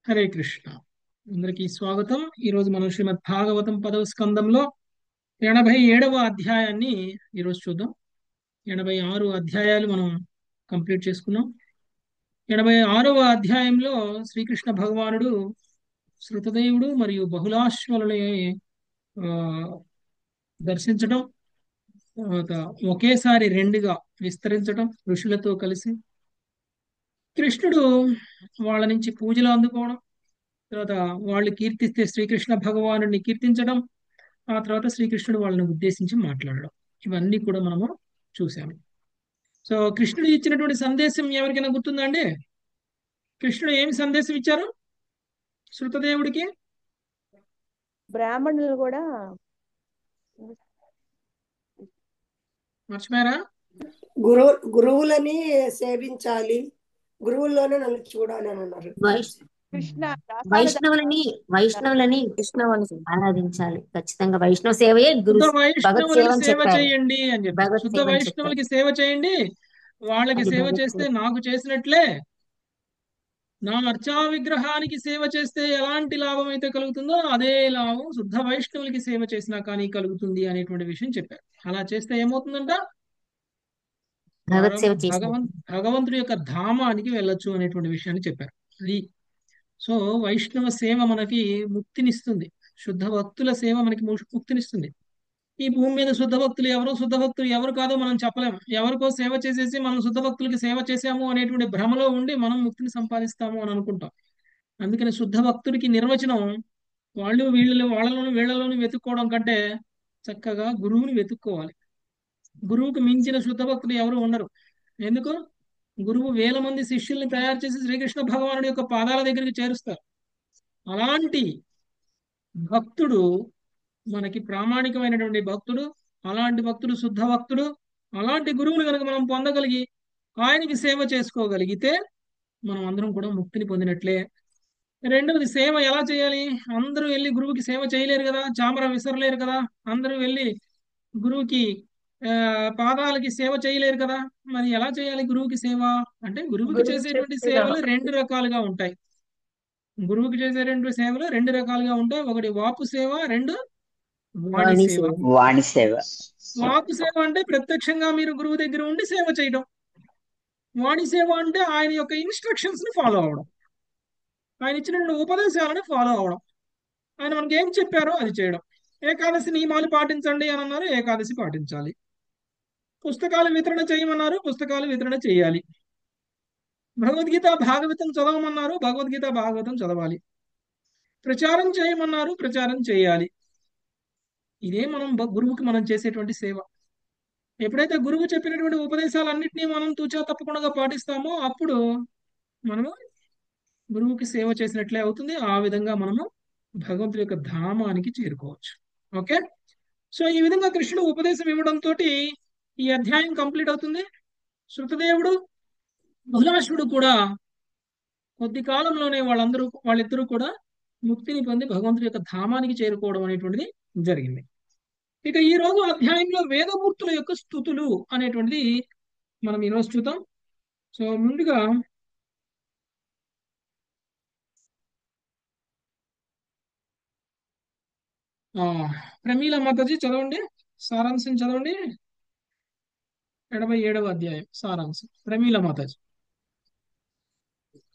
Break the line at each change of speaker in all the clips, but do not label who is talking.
హరే కృష్ణ. అందరికీ స్వాగతం. ఈరోజు మనం శ్రీమద్ భాగవతం 10వ స్కందంలో 87వ అధ్యాయాన్ని ఈరోజు చూద్దాం. 86 అధ్యాయాలు మనం కంప్లీట్ చేసుకున్నాం. 86వ అధ్యాయంలో శ్రీకృష్ణ భగవానుడు శృతదేవుడు మరియు బహుళాశ్వలని ఆ, దర్శించడం, తర్వాత ఒకేసారి రెండుగా విస్తరించడం ఋషులతో కలిసి, కృష్ణుడు వాళ్ళ నుంచి పూజలు అందుకోవడం, తర్వాత వాళ్ళు కీర్తిస్తే శ్రీకృష్ణ భగవానుడిని కీర్తించడం, ఆ తర్వాత శ్రీకృష్ణుడు వాళ్ళని ఉద్దేశించి మాట్లాడడం, ఇవన్నీ కూడా మనము చూసాము. సో కృష్ణుడు ఇచ్చినటువంటి సందేశం ఎవరికైనా గుర్తుందా అండి? కృష్ణుడు ఏమి సందేశం ఇచ్చారు శృతదేవుడికి?
బ్రాహ్మణులు కూడా
మర్చిపోయారా?
గురువులని సేవించాలి, గురువుల్లోనే నన్ను చూడాలి అని అన్నారు.
కృష్ణ
వైష్ణవులని ఆరాధించాలి. ఖచ్చితంగా వైష్ణవ సేవయే
శుద్ధ
భగత్ సేవ
వైష్ణవులకి
అని
సేవ
చెప్పారు.
చేయండి అని చెప్పి,
భగవత్
శుద్ధ
సేవ అని చెప్పారు.
వైష్ణవులకి సేవ చేయండి, వాళ్ళకి
అది
సేవ
భగవత్
చేస్తే
సేవ.
నాకు చేసినట్లే. నా అర్చా విగ్రహానికి సేవ చేస్తే ఎలాంటి లాభం అయితే కలుగుతుందో అదే లాభం శుద్ధ వైష్ణవులకి సేవ చేసినా కానీ కలుగుతుంది అనేటువంటి విషయం చెప్పారు. అలా చేస్తే ఏమవుతుందంట?
భగవత్ సేవ చేసిన
భగవంతుడి యొక్క ధామానికి వెళ్ళొచ్చు అనేటువంటి విషయాన్ని చెప్పారు. అది సో వైష్ణవ సేవ మనకి ముక్తినిస్తుంది, శుద్ధ భక్తుల సేవ మనకి ముక్తినిస్తుంది. ఈ భూమి మీద శుద్ధ భక్తులు ఎవరు, శుద్ధ భక్తులు ఎవరు కాదో మనం చెప్పలేము. ఎవరికో సేవ చేసేసి మనం శుద్ధ భక్తులకి సేవ చేసాము అనేటువంటి భ్రమలో ఉండి మనం ముక్తిని సంపాదిస్తాము అని అనుకుంటాం. అందుకని శుద్ధ భక్తుడికి నిర్వచనం వాళ్ళు వీళ్ళు వాళ్ళలోను వీళ్ళలోను వెతుక్కోవడం కంటే చక్కగా గురువుని వెతుక్కోవాలి. గురువుకు మించిన శుద్ధ భక్తులు ఎవరు ఉండరు. ఎందుకు? గురువు వేల మంది శిష్యుల్ని తయారు చేసి శ్రీకృష్ణ భగవానుడి యొక్క పాదాల దగ్గరికి చేరుస్తారు. అలాంటి భక్తుడు మనకి ప్రామాణికమైనటువంటి భక్తుడు, అలాంటి భక్తుడు శుద్ధ భక్తుడు. అలాంటి గురువుని కనుక మనం పొందగలిగి ఆయనకి సేవ చేసుకోగలిగితే మనం అందరం కూడా ముక్తిని పొందినట్లే. రెండవది, సేవ ఎలా చేయాలి? అందరూ వెళ్ళి గురువుకి సేవ చేయలేరు కదా, చామర విసరలేరు కదా, అందరూ వెళ్ళి గురువుకి పాదాలకి సేవ చేయలేరు కదా. మరి ఎలా చేయాలి గురువుకి సేవ? అంటే గురువుకి చేసేటువంటి సేవలు రెండు రకాలుగా ఉంటాయి. గురువుకి చేసే సేవలు రెండు రకాలుగా ఉంటాయి. ఒకటి వాపు సేవ, రెండు వాణి
వాణి
సేవ.
సేవ.
వాణి సేవ.
వాపు సేవ అంటే ప్రత్యక్షంగా మీరు గురువు దగ్గర ఉండి సేవ చేయడం. వాణి సేవ అంటే ఆయన యొక్క ఇన్స్ట్రక్షన్స్ ని ఫాలో అవడం, ఆయన ఇచ్చినటువంటి ఉపదేశాలను ఫాలో అవడం, ఆయన మనకి ఏం చెప్పారో అది చేయడం. ఏకాదశి నియమాలు పాటించండి అని అన్నారు, ఏకాదశి పాటించాలి. పుస్తకాలు వితరణ చేయమన్నారు, పుస్తకాలు వితరణ చేయాలి. భగవద్గీత భాగవతం చదవమన్నారు, భగవద్గీత భాగవతం చదవాలి. ప్రచారం చేయమన్నారు, ప్రచారం చేయాలి. ఇదే మనం గురువుకి మనం చేసేటువంటి సేవ. ఎప్పుడైతే గురువు చెప్పినటువంటి ఉపదేశాలన్నింటినీ మనం తూచా తప్పకుండా పాటిస్తామో అప్పుడు మనము గురువుకి సేవ చేసినట్లే అవుతుంది. ఆ విధంగా మనము భగవంతుడి యొక్క ధామానికి చేరుకోవచ్చు. ఓకే, సో ఈ విధంగా కృష్ణుడు ఉపదేశం ఇవ్వడంతో ఈ అధ్యాయం కంప్లీట్ అవుతుంది. శృతదేవుడు బహుళాశ్వుడు కూడా కొద్ది కాలంలోనే వాళ్ళిద్దరూ కూడా ముక్తిని పొంది భగవంతుడి యొక్క ధామానికి చేరుకోవడం అనేటువంటిది జరిగింది. ఇక ఈ రోజు అధ్యాయంలో వేదమూర్తుల యొక్క స్థుతులు అనేటువంటిది మనం ఈరోజు చూద్దాం. సో ముందుగా ప్రమీల మాతాజీ చదవండి, సారాంశం చదవండి. 87వ అధ్యాయం సారాంశం ప్రమీల మాతాజీ.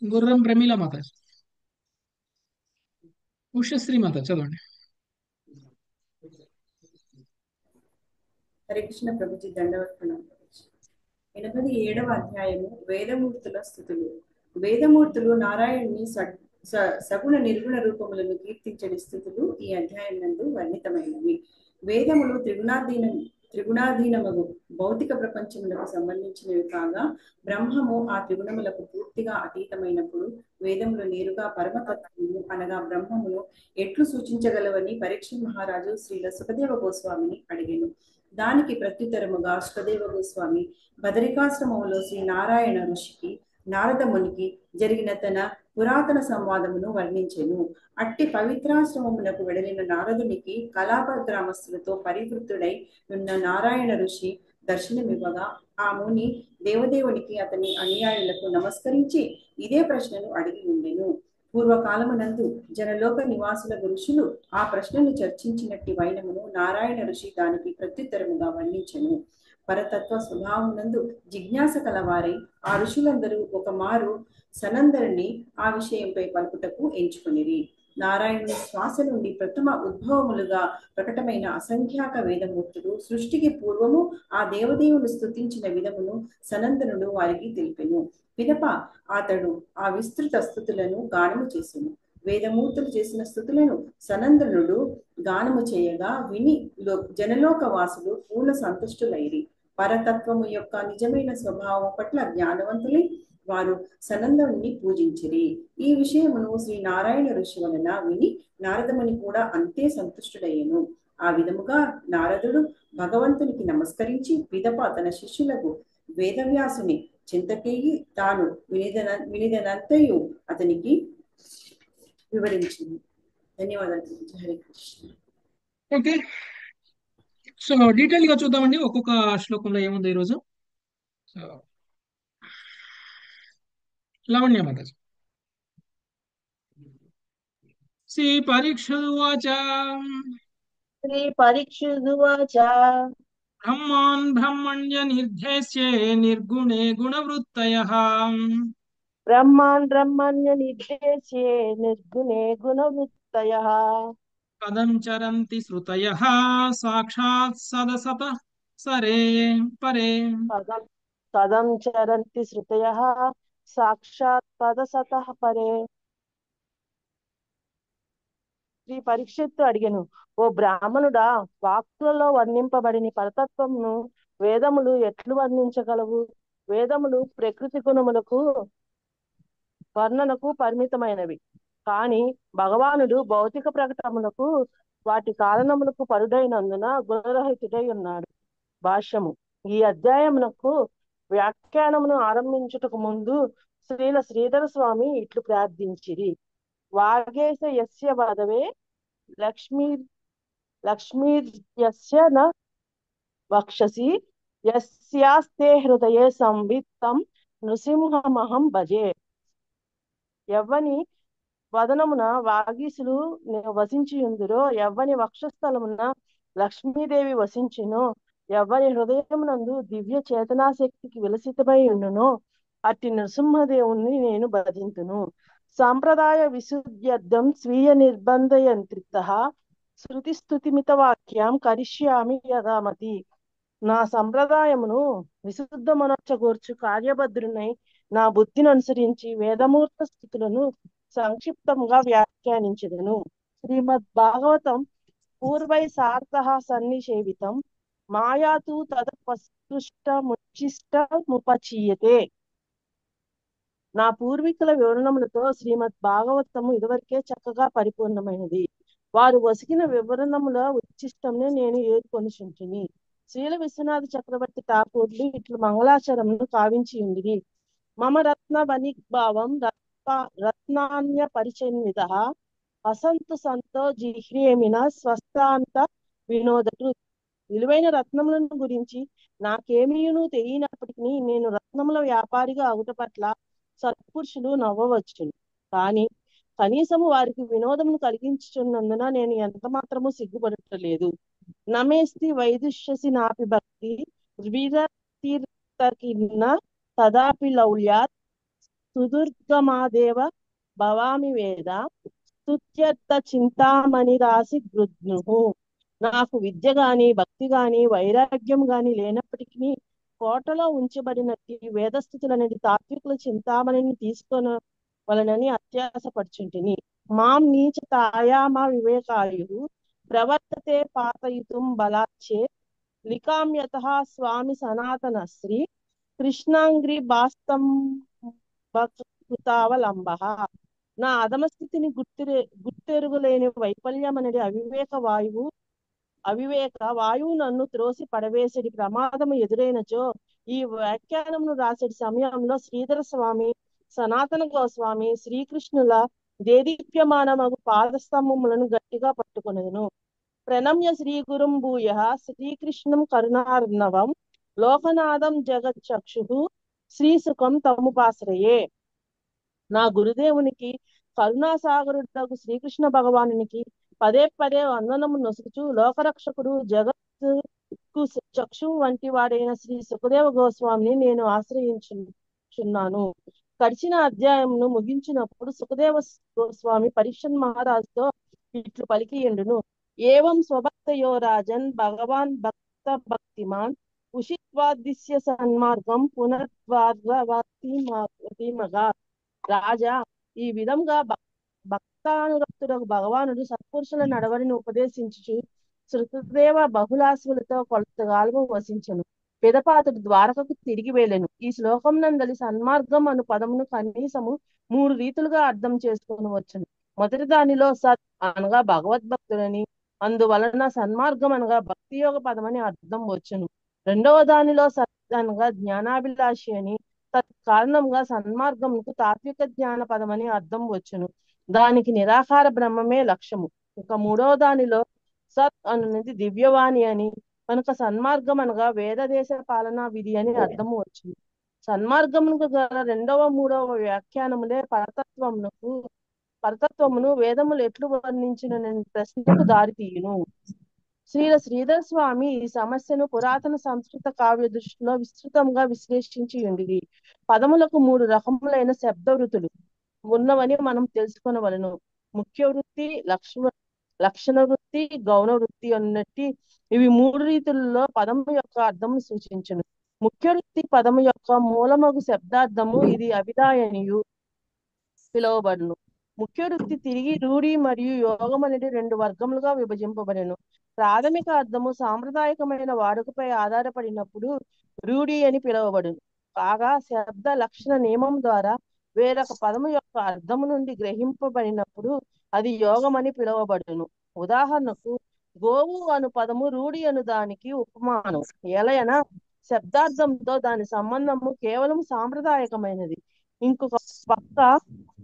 గుర్రం ప్రమీల మాతాజీ. ఉషశ్రీ మాత చదవండి.
హరే కృష్ణ ప్రభుజీ, దండవత్నం. 87వ అధ్యాయము వేదమూర్తుల స్థుతులు. వేదమూర్తులు నారాయణుని సగుణ నిర్గుణ రూపములను కీర్తించని స్థుతులు ఈ అధ్యాయం నందు వర్ణితమైనవి. వేదములు త్రిగుణాధీనమగు భౌతిక ప్రపంచములకు సంబంధించినవి కాగా, బ్రహ్మము ఆ త్రిగుణములకు పూర్తిగా అతీతమైనప్పుడు వేదములు నేరుగా పరమతత్వము అనగా బ్రహ్మమును ఎట్లు సూచించగలవని పరీక్ష మహారాజు శ్రీల సుఖదేవ గోస్వామిని అడిగెను. దానికి ప్రత్యుత్తరముగా సుఖదేవ గోస్వామి బదరికాశ్రమములో శ్రీ నారాయణ ఋషికి నారద మునికి జరిగిన తన పురాతన సంవాదమును వర్ణించెను. అట్టి పవిత్రాశ్రమమునకు వెడలిన నారదునికి కలాప గ్రామస్తులతో పరివృత్తుడై ఉన్న నారాయణ ఋషి దర్శనమివ్వగా ఆ ముని దేవదేవునికి అతని అనుయాయులకు నమస్కరించి ఇదే ప్రశ్నను అడిగి ఉండెను. పూర్వకాలమునందు జనలోక నివాసుల ఋషులు ఆ ప్రశ్నను చర్చించినట్టి వైనమును నారాయణ ఋషి దానికి ప్రత్యుత్తరముగా వర్ణించెను. పరతత్వ స్వభావమునందు జిజ్ఞాస కలవారై ఆ ఋషులందరూ ఒక మారు సనందరుని ఆ విషయంపై పలుకుటకు ఎంచుకొనిరి. నారాయణుని శ్వాస నుండి ప్రథమ ఉద్భవములుగా ప్రకటమైన అసంఖ్యాక వేదమూర్తులు సృష్టికి పూర్వము ఆ దేవదేవులు స్తుతించిన విధమును సనందనుడు వారికి తెలిపెను. పిదప అతడు ఆ విస్తృత స్థుతులను గానము చేసెను. వేదమూర్తులు చేసిన స్థుతులను సనందనుడు గానము చేయగా విని జనలోక వాసులు పూర్ణ సంతుష్టులైరి. పరతత్వము యొక్క నిజమైన స్వభావం పట్ల జ్ఞానవంతులై వారు సనందనుని పూజించిరి. ఈ విషయమును శ్రీ నారాయణ ఋషి వలన విని నారదముని కూడా అంతే సంతుష్టుడయ్యను. ఆ విధముగా నారదుడు భగవంతునికి నమస్కరించి పిదప తన శిష్యులకు వేదవ్యాసుని చింతకేగి తాను వినిదనంతయు అతనికి వివరించింది. ధన్యవాదాలు. Hare Krishna.
Okay, so detail గా చూద్దామండి ఒక్కొక్క శ్లోకంలో ఏముంది ఈరోజు. సో లావణ్య మాతాజీ. శ్రీ పరీక్షువాచ
శ్రీ పరీక్షుదువాచ
బ్రహ్మాన్ బ్రహ్మణ్య నిర్దేశ్యే నిర్గుణే గుణవృత్తయః
బ్రహ్మాన్ బ్రహ్మణ్య నిర్దేశ్యే నిర్గుణే గుణవృత్తయః
పదం చరంతి శ్రుతయః సాక్షాత్ సదసత సరే పరే.
పదం చరంతి శ్రుతయః సాక్షాత్ పదసతః పరే. శ్రీ పరీక్షిత్తు అడిగెను, ఓ బ్రాహ్మణుడా, వాక్కులలో వర్ణింపబడిన పరతత్వమును వేదములు ఎట్లు వర్ణించగలవు? వేదములు ప్రకృతి గుణములకు వర్ణనకు పరిమితమైనవి, కాని భగవానుడు భౌతిక ప్రకటములకు వాటి కారణములకు పరుడైనందున గుణరహితుడై ఉన్నాడు. భాష్యము. ఈ అధ్యాయమునకు వ్యాఖ్యానమును ఆరంభించుటకు ముందు శ్రీల శ్రీధర స్వామి ఇట్లు ప్రార్థించిరి. వాగేశ యస్య వదవే లక్ష్మీర్యస్య న వక్షసి యస్యాస్తే హృదయే సంవిత్తం నృసింహమహం భజే. ఎవ్వని వదనమున వాగీసులు వసించియుందురో, ఎవ్వని వక్షస్థలమున లక్ష్మీదేవి వసించునో, ఎవ్వని హృదయమునందు దివ్య చేతనాశక్తికి విలసితమై ఉండునో అట్టి నృసింహదేవుణ్ణి నేను భజింతును. సాంప్రదాయ విశుద్ధ్యర్థం స్వీయ నిర్బంధయంత్రితః శృతి స్తుతిమిత వాక్యం కరిష్యామి యథామతి. నా సంప్రదాయమును విశుద్ధమనర్చగోర్చు కార్యభద్రునై నా బుద్ధిని అనుసరించి వేదమూర్త స్థితులను సంక్షిప్తంగా వ్యాఖ్యానించెదను. శ్రీమద్ భాగవతం పూర్వై సార్థః సన్నిషేవితం మాయాతు తదపస్పృష్టముచ్చిష్టముపచీయతే. నా పూర్వీకుల వివరణములతో శ్రీమద్ భాగవతము ఇదివరకే చక్కగా పరిపూర్ణమైనది. వారు వసిగిన వివరణముల ఉచ్చిష్టంనే నేను ఏర్కొనుచుంటిని. శ్రీల విశ్వనాథ చక్రవర్తి ఠాకూర్లు ఇట్లు మంగళాచరమును కావించి ఉండిరి. మమ రత్న వనిగ్భావం రత్నాన్య పరిచన్వితః అసంతు సంతో జిహ్రేమిన స్వస్థాంత వినోదటు. విలువైన రత్నములను గురించి నాకేమీయును తెలియనప్పటికీ నేను రత్నముల వ్యాపారిగా అవుట పట్ల సత్పురుషులు నవ్వవచ్చును, కానీ కనీసము వారికి వినోదమును కలిగించుచున్నందున నేను ఎంత మాత్రము సిగ్గుపడటలేదు. నమేస్తి వైదుష్యసి నాపి భక్తి విరతిర్తకిన్న తదాపి లౌల్యాత్ సుదుర్గమాదేవ భవామి వేద స్తుత్యర్థ చింతామణి రాసి గృధ్ను. నాకు విద్య గాని భక్తి గాని వైరాగ్యం గాని లేనప్పటికీ కోటలో ఉంచబడినట్టి వేదస్థుతులనేది తాత్వికుల చింతామణిని తీసుకొనవలనని అత్యాసపడుచుంటిని. మాం నీచ తాయామా వివేకాయు ప్రవర్తతే పాతయితుం బలాచ్చే లికామ్యతః స్వామి సనాతన శ్రీ కృష్ణాంగ్రి బాస్తం కృతావలంబః. నా అధమస్థితిని గుర్తెరుగులేని వైఫల్యం అనేది అవివేక వాయువు నన్ను త్రోసి పడవేసడి ప్రమాదము ఎదురైనచో ఈ వ్యాఖ్యానమును రాసడి సమయంలో శ్రీధర స్వామి, సనాతన గోస్వామి, శ్రీకృష్ణుల దేదీప్యమానమగు పాదస్తంభములను గట్టిగా పట్టుకొనెదను. ప్రణమ్య శ్రీ గురుం భూయః శ్రీకృష్ణం కరుణార్ణవం లోకనాథం జగచ్చక్షు శ్రీసుఖం తముపాశ్రయే. నా గురుదేవునికి కరుణాసాగరుడకు శ్రీకృష్ణ భగవానునికి పదే పదే వందనము నొసుకుచు లోకరక్షకుడు జగత్తుకు చక్షు వంటి వాడైన శ్రీ సుఖదేవ గోస్వామిని నేను ఆశ్రయించుచున్నాను. గడిచిన అధ్యాయంను ముగించినప్పుడు సుఖదేవ గోస్వామి పరీక్షన్ మహారాజుతో ఇట్లు పలికియుండును. ఏవం స్వభక్తయో రాజన్ భగవాన్ భక్త భక్తిమాన్ ఉషిత్వాదిశ్య సన్మార్గం పునర్వార్వతిమగా. రాజా, ఈ విధంగా భక్తానురక్తులకు భగవానుడు సత్పురుషుల నడవడిని ఉపదేశించుచు శృతదేవ బహుళాశ్వులతో కొలతగాలము వసించెను. పిదపాతుడు ద్వారకకు తిరిగి వెళ్ళెను. ఈ శ్లోకం నందలి సన్మార్గం అను పదమును కనీసము 3 రీతులుగా అర్థం చేసుకొని వచ్చును. మొదటి దానిలో సత్ అనగా భగవద్భక్తులని, అందువలన సన్మార్గం అనగా భక్తి యోగ పదమని అర్థం వచ్చును. రెండవ దానిలో సత్ అనగా జ్ఞానాభిలాషి అని, తత్కారణంగా సన్మార్గమునకు తాత్విక జ్ఞాన పదమని అర్థం వచ్చును. దానికి నిరాకార బ్రహ్మమే లక్ష్యము. ఇక మూడవ దానిలో సత్ అనున్నది దివ్యవాణి అని, కనుక సన్మార్గం అనగా వేదదేశ పాలనా విధి అని అర్థము వచ్చింది. సన్మార్గమునకు గల రెండవ మూడవ వ్యాఖ్యానములే పరతత్వమును వేదములు ఎట్లు వర్ణించిన ప్రశ్నకు దారితీయును. శ్రీధర స్వామి ఈ సమస్యను పురాతన సంస్కృత కావ్య దృష్టిలో విస్తృతంగా విశ్లేషించి ఉండిరి. పదములకు 3 రకములైన శబ్ద వృత్తులు ఉన్నవని మనం తెలుసుకొనవలెను. ముఖ్య వృత్తి, లక్షణ వృత్తి, గౌణ వృత్తి అన్నట్టు ఇవి 3 రీతుల్లో పదము యొక్క అర్థము సూచించును. ముఖ్య వృత్తి పదము యొక్క మూలమగు శబ్దార్థము ఇది అభిధాయనియు పిలువబడును. ముఖ్య వృత్తి తిరిగి రూఢి మరియు యోగం అనేది 2 వర్గములుగా విభజింపబడెను. ప్రాథమిక అర్థము సాంప్రదాయకమైన వాడుకపై ఆధారపడినప్పుడు రూఢి అని పిలువబడును. కాగా శబ్ద లక్షణ నియమం ద్వారా వేరొక పదము యొక్క అర్థము నుండి గ్రహింపబడినప్పుడు అది యోగం అని పిలువబడును. ఉదాహరణకు గోవు అను పదము రూఢి అను దానికి ఉపమానం. ఎలయన శబ్దార్థంతో దాని సంబంధము కేవలం సాంప్రదాయకమైనది. ఇంకొక పక్క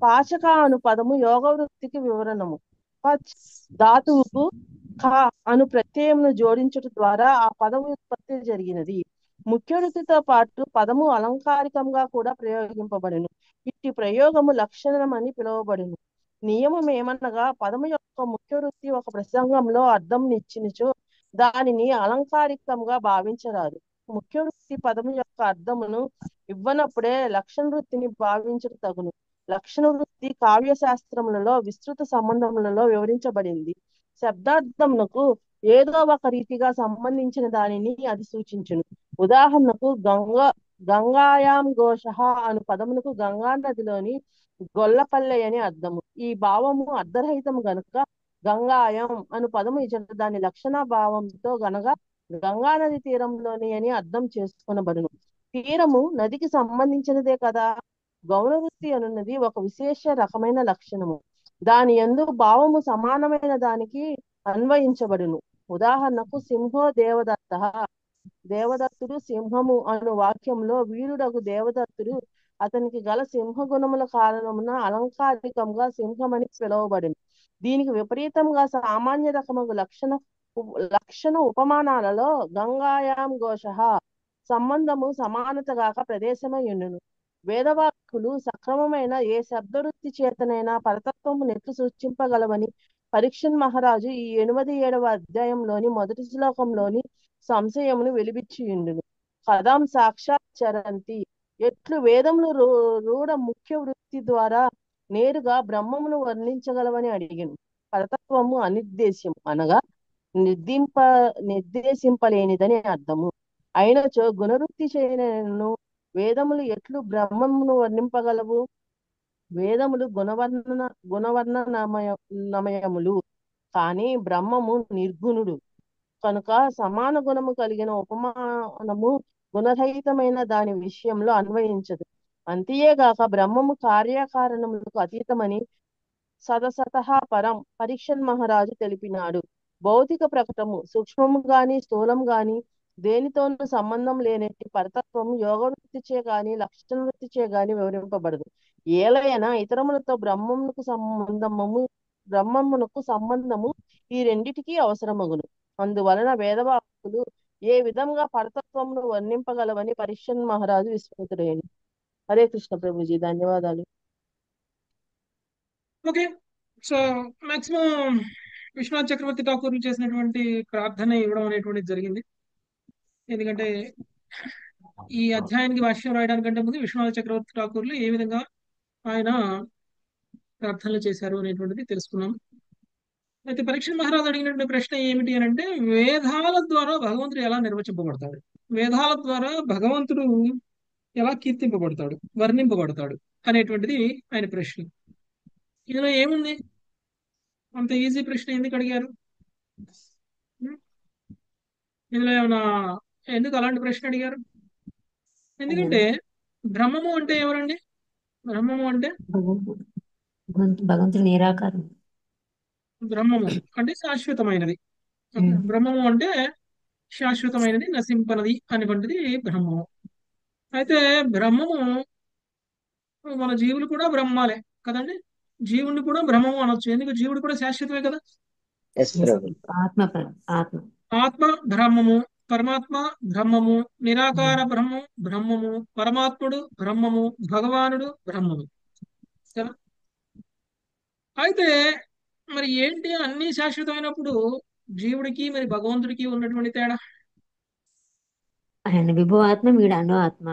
పాచక అను పదము యోగ వృత్తికి వివరణము. పచ్ ధాతువుకు ఖ అను ప్రత్యయమును జోడించుట ద్వారా ఆ పదము ఉత్పత్తి జరిగినది. ముఖ్య వృత్తితో పాటు పదము అలంకారికంగా కూడా ప్రయోగింపబడును. ఇట్టి ప్రయోగము లక్షణం అని పిలువబడును. నియమం ఏమనగా పదము యొక్క ముఖ్య వృత్తి ఒక ప్రసంగంలో అర్థం నిచ్చినచో దానిని అలంకారికంగా భావించరాదు. ముఖ్య వృత్తి పదము యొక్క అర్థమును ఇవ్వనప్పుడే లక్షణ వృత్తిని భావించడం తగును. లక్షణ వృత్తి కావ్య శాస్త్రములలో విస్తృత సంబంధములలో వివరించబడింది. శబ్దార్థమునకు ఏదో ఒక రీతిగా సంబంధించిన దానిని అది సూచించును. ఉదాహరణకు గంగాయాం ఘోష అను పదమునకు గంగా నదిలోని గొల్లపల్లె అని అర్థము. ఈ భావము అర్ధరహితము గనుక గంగాయం అను పదము ఇచ్చట దాని లక్షణ భావంతో గనగా గంగా నది తీరంలోని అని అర్థం చేసుకొనబడును. తీరము నదికి సంబంధించినదే కదా. గౌణ వృత్తి అనున్నది ఒక విశేష రకమైన లక్షణము. దాని యందు భావము సమానమైన దానికి అన్వయించబడును. ఉదాహరణకు సింహో దేవదత్త, దేవదత్తుడు సింహము అను వాక్యంలో వీరుడగు దేవదత్తుడు అతనికి గల సింహ గుణముల కారణమున అలంకారికంగా సింహమని పిలువబడింది. దీనికి విపరీతంగా సామాన్య రకము లక్షణ ఉపమానాలలో గంగాయాం ఘోష సంబంధము సమానతగాక ప్రదేశమై ఉండును. వేదవాక్కులు సక్రమమైన ఏ శబ్దవృత్తి చేతనైనా పరతత్వము నెట్లు సూచింపగలవని పరీక్షన్ మహారాజు ఈ 87వ అధ్యాయంలోని మొదటి శ్లోకంలోని సంశయమును వెలిబిచ్చియుండును. కథం సాక్షాత్చరంతి, ఎట్లు వేదములు రూఢ ముఖ్య వృత్తి ద్వారా నేరుగా బ్రహ్మమును వర్ణించగలవని అడిగాను. పరతత్వము అనిర్దేశ్యం అనగా నిర్దేశింపలేనిదని అర్థము. అయినచో గుణవృత్తి చేయను వేదములు ఎట్లు బ్రహ్మమును వర్ణింపగలవు? వేదములు గుణవర్ణనమయములు, కానీ బ్రహ్మము నిర్గుణుడు కనుక సమాన గుణము కలిగిన ఉపమానము గుణరహితమైన దాని విషయంలో అన్వయించదు. అంతేగాక బ్రహ్మము కార్యకారణములకు అతీతమని సదసతః పరం పరీక్షన్ మహారాజు తెలిపినాడు. భౌతిక ప్రకటము సూక్ష్మము గాని స్థూలం గాని దేనితోనూ సంబంధం లేనట్టి పరతత్వము యోగవృత్తి చే గాని లక్షణ వృత్తి చే గాని వివరింపబడదు. ఏలైనా ఇతరములతో బ్రహ్మమునకు సంబంధము ఈ రెండిటికి అవసరమగును. అందువలన వేదవాక్కులు ఏ విధంగా పరతత్వమును వర్ణింపగలవని పరీక్షన్ మహారాజు విస్మృతుడైన. హరే కృష్ణ ప్రభుజీ, ధన్యవాదాలు.
ఓకే. సో మాక్సిమం విశ్వనాథ్ చక్రవర్తి ఠాకూర్లు చేసినటువంటి ప్రార్థన ఇవ్వడం అనేటువంటిది జరిగింది. ఎందుకంటే ఈ అధ్యాయానికి భాష్యం రాయడానికంటే ముందు విశ్వనాథ చక్రవర్తి ఠాకూర్లు ఏ విధంగా ఆయన ప్రార్థనలు చేశారు అనేటువంటిది తెలుసుకున్నాం. అయితే పరీక్ష మహారాజు అడిగినటువంటి ప్రశ్న ఏమిటి అని అంటే, వేదాల ద్వారా భగవంతుడు ఎలా నిర్వచింపబడతాడు, వేదాల ద్వారా భగవంతుడు ఎలా కీర్తింపబడతాడు, వర్ణింపబడతాడు అనేటువంటిది ఆయన ప్రశ్న. ఇందులో ఏముంది? అంత ఈజీ ప్రశ్న ఎందుకు అడిగారు? ఉం? ఇందులో ఏమైనా ఎందుకు అలాంటి ప్రశ్న అడిగారు? ఎందుకంటే బ్రహ్మము అంటే ఎవరండి? బ్రహ్మము అంటే
భగవంతుడు నిరాకారం.
బ్రహ్మము అంటే శాశ్వతమైనది.
ఉం.
బ్రహ్మము అంటే శాశ్వతమైనది, నశింపనది అనేటువంటిది బ్రహ్మము. అయితే బ్రహ్మము మన జీవులు కూడా బ్రహ్మాలే కదండి. జీవుడిని కూడా బ్రహ్మము అనొచ్చు. ఎందుకు? జీవుడు కూడా శాశ్వతమే కదా.
ఎస్ ప్రభు.
ఆత్మ ఆత్మ
ఆత్మ బ్రహ్మము, పరమాత్మ బ్రహ్మము, నిరాకార బ్రహ్మం బ్రహ్మము, పరమాత్ముడు బ్రహ్మము, భగవానుడు బ్రహ్మము కదా. అయితే మరి ఏంటి అన్ని శాశ్వతమైనప్పుడు జీవుడికి మరి భగవంతుడికి ఉన్నటువంటి తేడా?
ఆయన విభు ఆత్మ, వీడు అను ఆత్మ.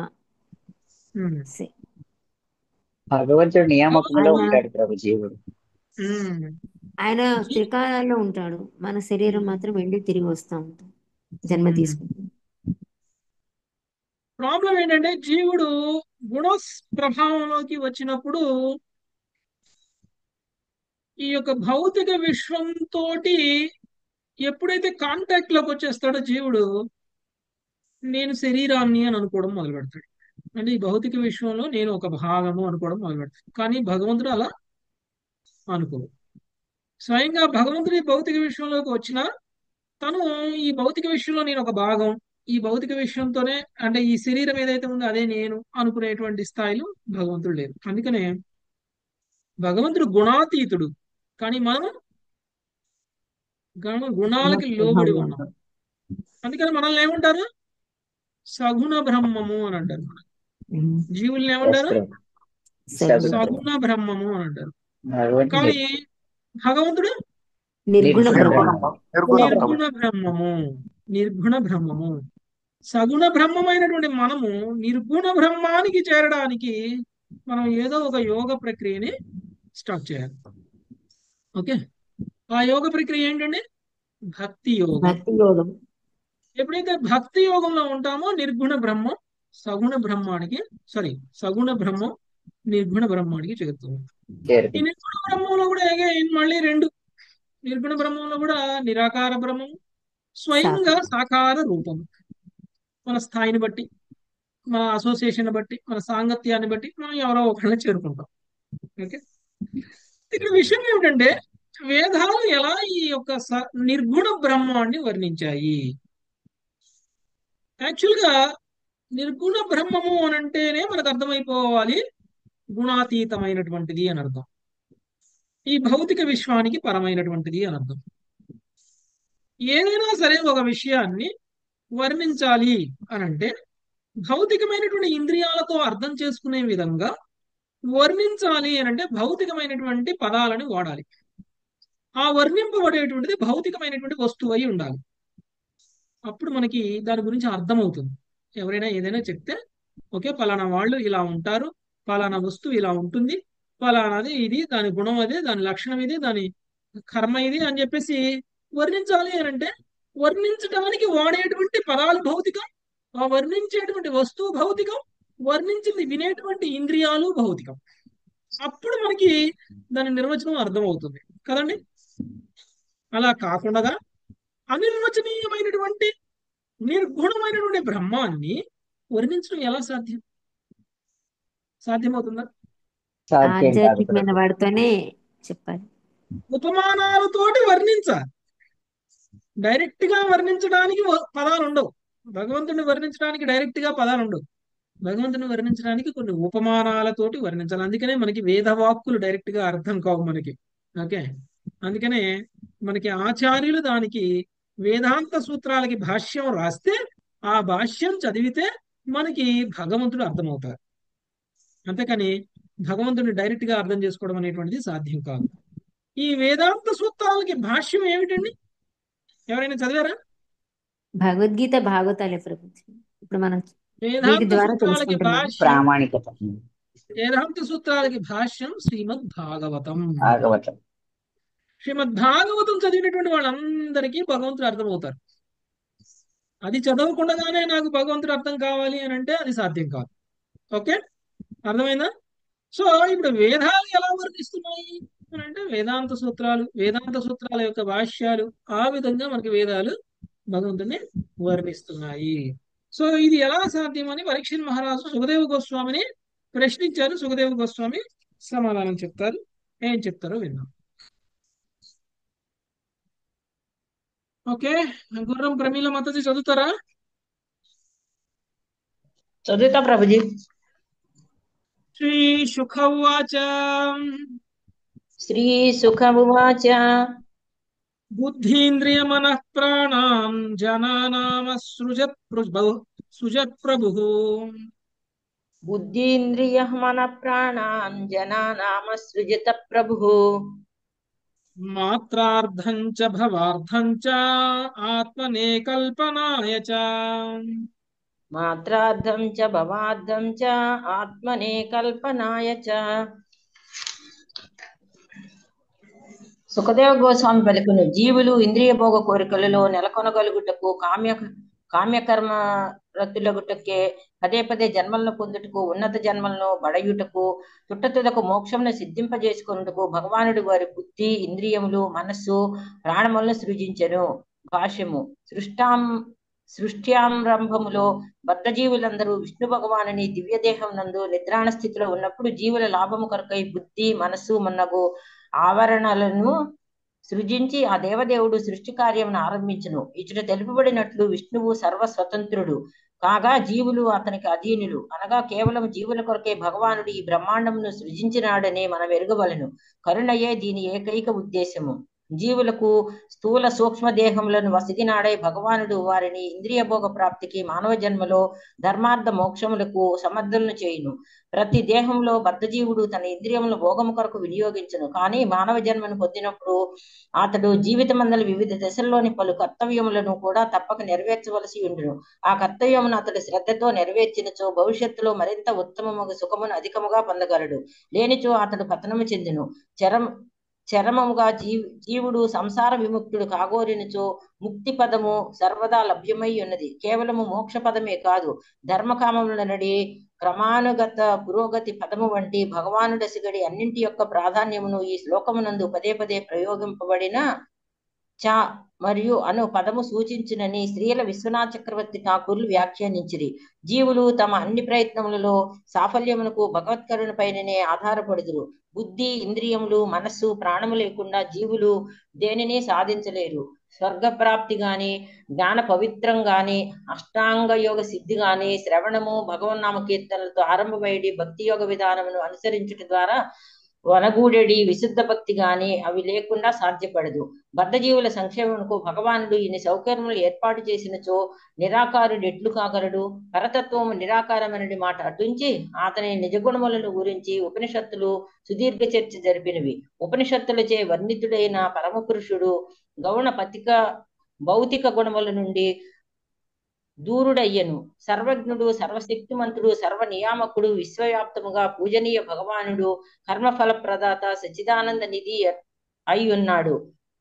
ఉమ్.
సే-
భగవంతుడు నియామకంలో
ఆయన
ఉంటాడు ప్రభు జీవుడు.
ఉమ్.
ఆయన త్రికాలాల్లో ఉంటాడు. మన శరీరం మాత్రం వెళ్ళి తిరిగి వస్తూ ఉంటాం, జన్మ తీసుకుంటాం.
ప్రాబ్లం ఏంటంటే జీవుడు గుణ ప్రభావంలోకి వచ్చినప్పుడు ఈ యొక్క భౌతిక విశ్వంతో ఎప్పుడైతే కాంటాక్ట్ లోకి వచ్చేస్తాడో జీవుడు, నేను శరీరాన్ని అని అనుకోవడం మొదలు పెడతాడు. అంటే ఈ భౌతిక విశ్వంలో నేను ఒక భాగము అనుకోవడం మొదలు పెడతాడు. కానీ భగవంతుడు అలా అనుకోడు. స్వయంగా భగవంతుడు ఈ భౌతిక విశ్వంలోకి వచ్చినా తను ఈ భౌతిక విశ్వంలో నేను ఒక భాగం, ఈ భౌతిక విశ్వంతోనే అంటే ఈ శరీరం ఏదైతే ఉందో అదే నేను అనుకునేటువంటి స్థాయిలో భగవంతుడు లేదు. అందుకనే భగవంతుడు గుణాతీతుడు, కానీ మనం గుణాలకి లోబడి ఉన్నాం. అందుకని మనల్ని ఏమంటారు? సగుణ బ్రహ్మము అని అంటారు. జీవుల్ని
ఎస్
ఏమంటారు?
ప్రభు.
సగుణ
సగుణ బ్రహ్మము అని అంటారు.
భగవంతుడు
కానీ భగవంతుడు
నిర్గుణ బ్రహ్మ.
నిర్గుణ బ్రహ్మము, నిర్గుణ బ్రహ్మము. సగుణ బ్రహ్మమైనటువంటి మనము నిర్గుణ బ్రహ్మానికి చేరడానికి మనం ఏదో ఒక యోగ ప్రక్రియని స్టార్ట్ చేయాలి. ఓకే. ఆ యోగ ప్రక్రియ ఏంటండి? భక్తి యోగం.
భక్తి యోగం.
ఎప్పుడైతే భక్తి యోగంలో ఉంటామో నిర్గుణ బ్రహ్మం సగుణ బ్రహ్మానికి సగుణ బ్రహ్మం నిర్గుణ బ్రహ్మానికి చేరుతుంది. ఈ నిర్గుణ బ్రహ్మంలో కూడా మళ్ళీ రెండు, నిర్గుణ బ్రహ్మంలో కూడా నిరాకార బ్రహ్మం, స్వయంగా సాకార రూపం. మన స్థాయిని బట్టి, మన అసోసియేషన్ బట్టి, మన సాంగత్యాన్ని బట్టి మనం ఎవరో ఒకళ్ళని చేరుకుంటాం. ఓకే. ఇక్కడ విషయం ఏమిటంటే వేదాలు ఎలా ఈ యొక్క నిర్గుణ బ్రహ్మాన్ని వర్ణించాయి? యాక్చువల్గా నిర్గుణ బ్రహ్మము అని అంటేనే మనకు అర్థమైపోవాలి గుణాతీతమైనటువంటిది అని అర్థం, ఈ భౌతిక విశ్వానికి పరమైనటువంటిది అని అర్థం. ఏదైనా సరే ఒక విషయాన్ని వర్ణించాలి అని అంటే భౌతికమైనటువంటి ఇంద్రియాలతో అర్థం చేసుకునే విధంగా వర్ణించాలి అని అంటే భౌతికమైనటువంటి పదాలను వాడాలి. ఆ వర్ణింపబడేటువంటిది భౌతికమైనటువంటి వస్తువు అయి ఉండాలి. అప్పుడు మనకి దాని గురించి అర్థమవుతుంది. ఎవరైనా ఏదైనా చెప్తే ఓకే పలానా వాళ్ళు ఇలా ఉంటారు, పలానా వస్తువు ఇలా ఉంటుంది, పలానాది ఇది, దాని గుణం అదే, దాని లక్షణం ఇది, దాని కర్మ ఇది అని చెప్పేసి వర్ణించాలి అని అంటే వర్ణించడానికి వాడేటువంటి పదాలు భౌతికం, ఆ వర్ణించేటువంటి వస్తువు భౌతికం, వర్ణించింది వినేటువంటి ఇంద్రియాలు భౌతికం. అప్పుడు మనకి దాని నిర్వచనం అర్థమవుతుంది కదండి. అలా కాకుండా అనిర్వచనీయమైనటువంటి నిర్గుణమైనటువంటి బ్రహ్మాన్ని వర్ణించడం ఎలా సాధ్యమవుతుందా?
ఆధ్యాత్మికమైన వాడితోనే చెప్పాలి.
ఉపమానాలతోటి వర్ణించాలి. డైరెక్ట్ గా వర్ణించడానికి పదాలు ఉండవు. భగవంతుని వర్ణించడానికి డైరెక్ట్ గా పదాలు ఉండవు. భగవంతుని వర్ణించడానికి కొన్ని ఉపమానాలతోటి వర్ణించాలి. అందుకనే మనకి వేదవాక్కులు డైరెక్ట్ గా అర్థం కావు మనకి. ఓకే. అందుకనే మనకి ఆచార్యులు దానికి వేదాంత సూత్రాలకి భాష్యం రాస్తే ఆ భాష్యం చదివితే మనకి భగవంతుడు అర్థమవుతారు. అంతేకాని భగవంతుడిని డైరెక్ట్ గా అర్థం చేసుకోవడం అనేటువంటిది సాధ్యం కాదు. ఈ వేదాంత సూత్రాలకి భాష్యం ఏమిటండి? ఎవరైనా చదివారా?
భగవద్గీత భాగవతాలే ప్రభుజీ. ఇప్పుడు మనం వీటి
వేదాంత
ద్వారా
సూత్రాలకి
తెలుసుకుంటున్నాం.
భాష్యం,
ప్రామాణికత
వేదాంత సూత్రాలకి భాష్యం శ్రీమద్ భాగవతం.
భాగవతం.
శ్రీమద్ భాగవతం చదివినటువంటి వాళ్ళందరికీ భగవంతుడు అర్థమవుతారు. అది చదవకుండానే నాకు భగవంతుడు అర్థం కావాలి అని అంటే అది సాధ్యం కాదు. ఓకే, అర్థమైందా? సో ఇప్పుడు వేదాలు ఎలా వర్ణిస్తున్నాయి అని అంటే వేదాంత సూత్రాల యొక్క భాష్యాలు, ఆ విధంగా మనకి వేదాలు భగవంతుడిని వర్ణిస్తున్నాయి. సో ఇది ఎలా సాధ్యమని పరీక్షిత్ మహారాజు సుఖదేవ గోస్వామిని ప్రశ్నించారు. సుఖదేవ గోస్వామి సమాధానం చెప్తారు. ఏం చెప్తారో విన్నాం. ఓకే, గుర్రం ప్రమీల మాతాజీ చదువుతారా?
చదువుతా ప్రభుజీ.
శ్రీ శుఖ ఉవాచ
శ్రీ సుఖ ఉవాచ
బుద్ధీంద్రియ మనః ప్రాణాం సృజత్ ప్రభు
బుద్ధీంద్రియ మన ప్రాణాన్ జనానామ సృజత ప్రభు
మాత్రార్థం చ భవార్థం చ ఆత్మనే కల్పనాయ చ.
మాత్రార్థం చ భవార్థం చ ఆత్మనే కల్పనాయ చ. సుఖదేవ గోస్వామి పలుకును, జీవులు ఇంద్రియ భోగ కోరికలలో నెలకొనగలుగుటకు కామ్యకర్మ రతులగుటకే పదే పదే జన్మలను పొందుటకు, ఉన్నత జన్మలను బడయుటకు, తుట్టతుదకు మోక్షమును సిద్ధింపజేసుకున్నటకు భగవానుడు వారి బుద్ధి, ఇంద్రియములు, మనస్సు, ప్రాణములను సృజించెను. భాష్యము. సృష్ట్యారంభములో బద్ధజీవులందరూ విష్ణు భగవానుని దివ్యదేహం నందు నిద్రాణ స్థితిలో ఉన్నప్పుడు జీవుల లాభము కొరకై బుద్ధి, మనస్సు మున్నగు ఆవరణలను సృజించి ఆ దేవదేవుడు సృష్టి కార్యమును ఆరంభించును. ఇచ్చట తెలుపబడినట్లు విష్ణువు సర్వస్వతంత్రుడు కాగా జీవులు అతనికి అధీనులు. అనగా కేవలం జీవుల కొరకే భగవానుడు ఈ బ్రహ్మాండమును సృజించినాడని మనం ఎరుగవలను. కరుణయే దీని ఏకైక ఉద్దేశము. జీవులకు స్థూల సూక్ష్మ దేహములను వసిగినాడే భగవానుడు వారిని ఇంద్రియ భోగ ప్రాప్తికి, మానవ జన్మలో ధర్మార్థ మోక్షములకు సమర్థులను చేయును. ప్రతి దేహంలో బద్ధజీవుడు తన ఇంద్రియములను భోగము కొరకు వినియోగించును. కానీ మానవ జన్మను పొందినప్పుడు అతడు జీవితమందలి వివిధ దశల్లోని పలు కర్తవ్యములను కూడా తప్పక నెరవేర్చవలసి ఉండును. ఆ కర్తవ్యమును అతడు శ్రద్ధతో నెరవేర్చినచో భవిష్యత్తులో మరింత ఉత్తమముగా సుఖమును అధికముగా పొందగలడు. లేనిచో అతడు పతనము చెందును. చరమముగా జీవుడు సంసార విముక్తుడు కాగోరినచో ముక్తి పదము సర్వదా లభ్యమై ఉన్నది. కేవలము మోక్ష పదమే కాదు, ధర్మకామముల నడి క్రమానుగత పురోగతి పదము వంటి భగవానుడసిగడి అన్నింటి యొక్క ప్రాధాన్యమును ఈ శ్లోకమునందు పదే పదే ప్రయోగింపబడిన చ మరియు అను పదము సూచించునని శ్రీల విశ్వనాథ చక్రవర్తి ఠాకూర్లు వ్యాఖ్యానించిరి. జీవులు తమ అన్ని ప్రయత్నములలో సాఫల్యమునకు భగవత్కరుణ పైననే ఆధారపడుదురు. బుద్ధి, ఇంద్రియములు, మనస్సు, ప్రాణము లేకుండా జీవులు దేనిని సాధించలేరు. స్వర్గప్రాప్తి గాని, జ్ఞాన పవిత్రం గాని, అష్టాంగ యోగ సిద్ధి గాని, శ్రవణము, భగవన్నామ కీర్తనలతో ఆరంభమయ్యే భక్తి యోగ విధానమును అనుసరించుట ద్వారా వనగూడెడి విశుద్ధ భక్తి గాని అవి లేకుండా సాధ్యపడదు. బద్ధజీవుల సంక్షేమమునకు భగవానుడు ఇన్ని సౌకర్యములు ఏర్పాటు చేసినచో నిరాకారుడు ఎట్లు కాగలడు? పరతత్వము నిరాకారమనడి మాట అటుంచి అతని నిజగుణములను గురించి ఉపనిషత్తులు సుదీర్ఘ చర్చ జరిపినవి. ఉపనిషత్తులచే వర్ణితుడైన పరమపురుషుడు గౌణ భౌతిక గుణముల నుండి దూరుడయ్యను. సర్వజ్ఞుడు, సర్వశక్తిమంతుడు, సర్వనియామకుడు, విశ్వవ్యాప్తముగా పూజనీయ భగవానుడు కర్మఫల ప్రదాత సచ్చిదానంద నిధి అయి ఉన్నాడు.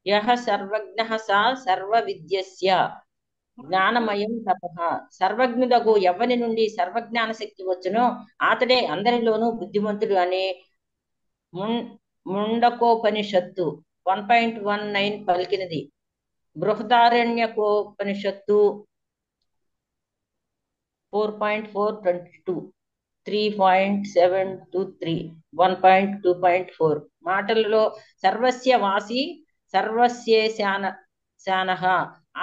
యహ సర్వజ్ఞ సా సర్వ విద్యస్య జ్ఞానమయం తపః. సర్వజ్ఞుడగు ఎవ్వని నుండి సర్వజ్ఞాన శక్తి వచ్చునో అతడే అందరిలోనూ బుద్ధిమంతుడు అనే ముండకోపనిషత్తు 1.19 పలికినది. బృహదారణ్యకోపనిషత్తు 4.422 3.723 1.2.4 మాటలలో సర్వస్య వాసి సర్వస్యేశానః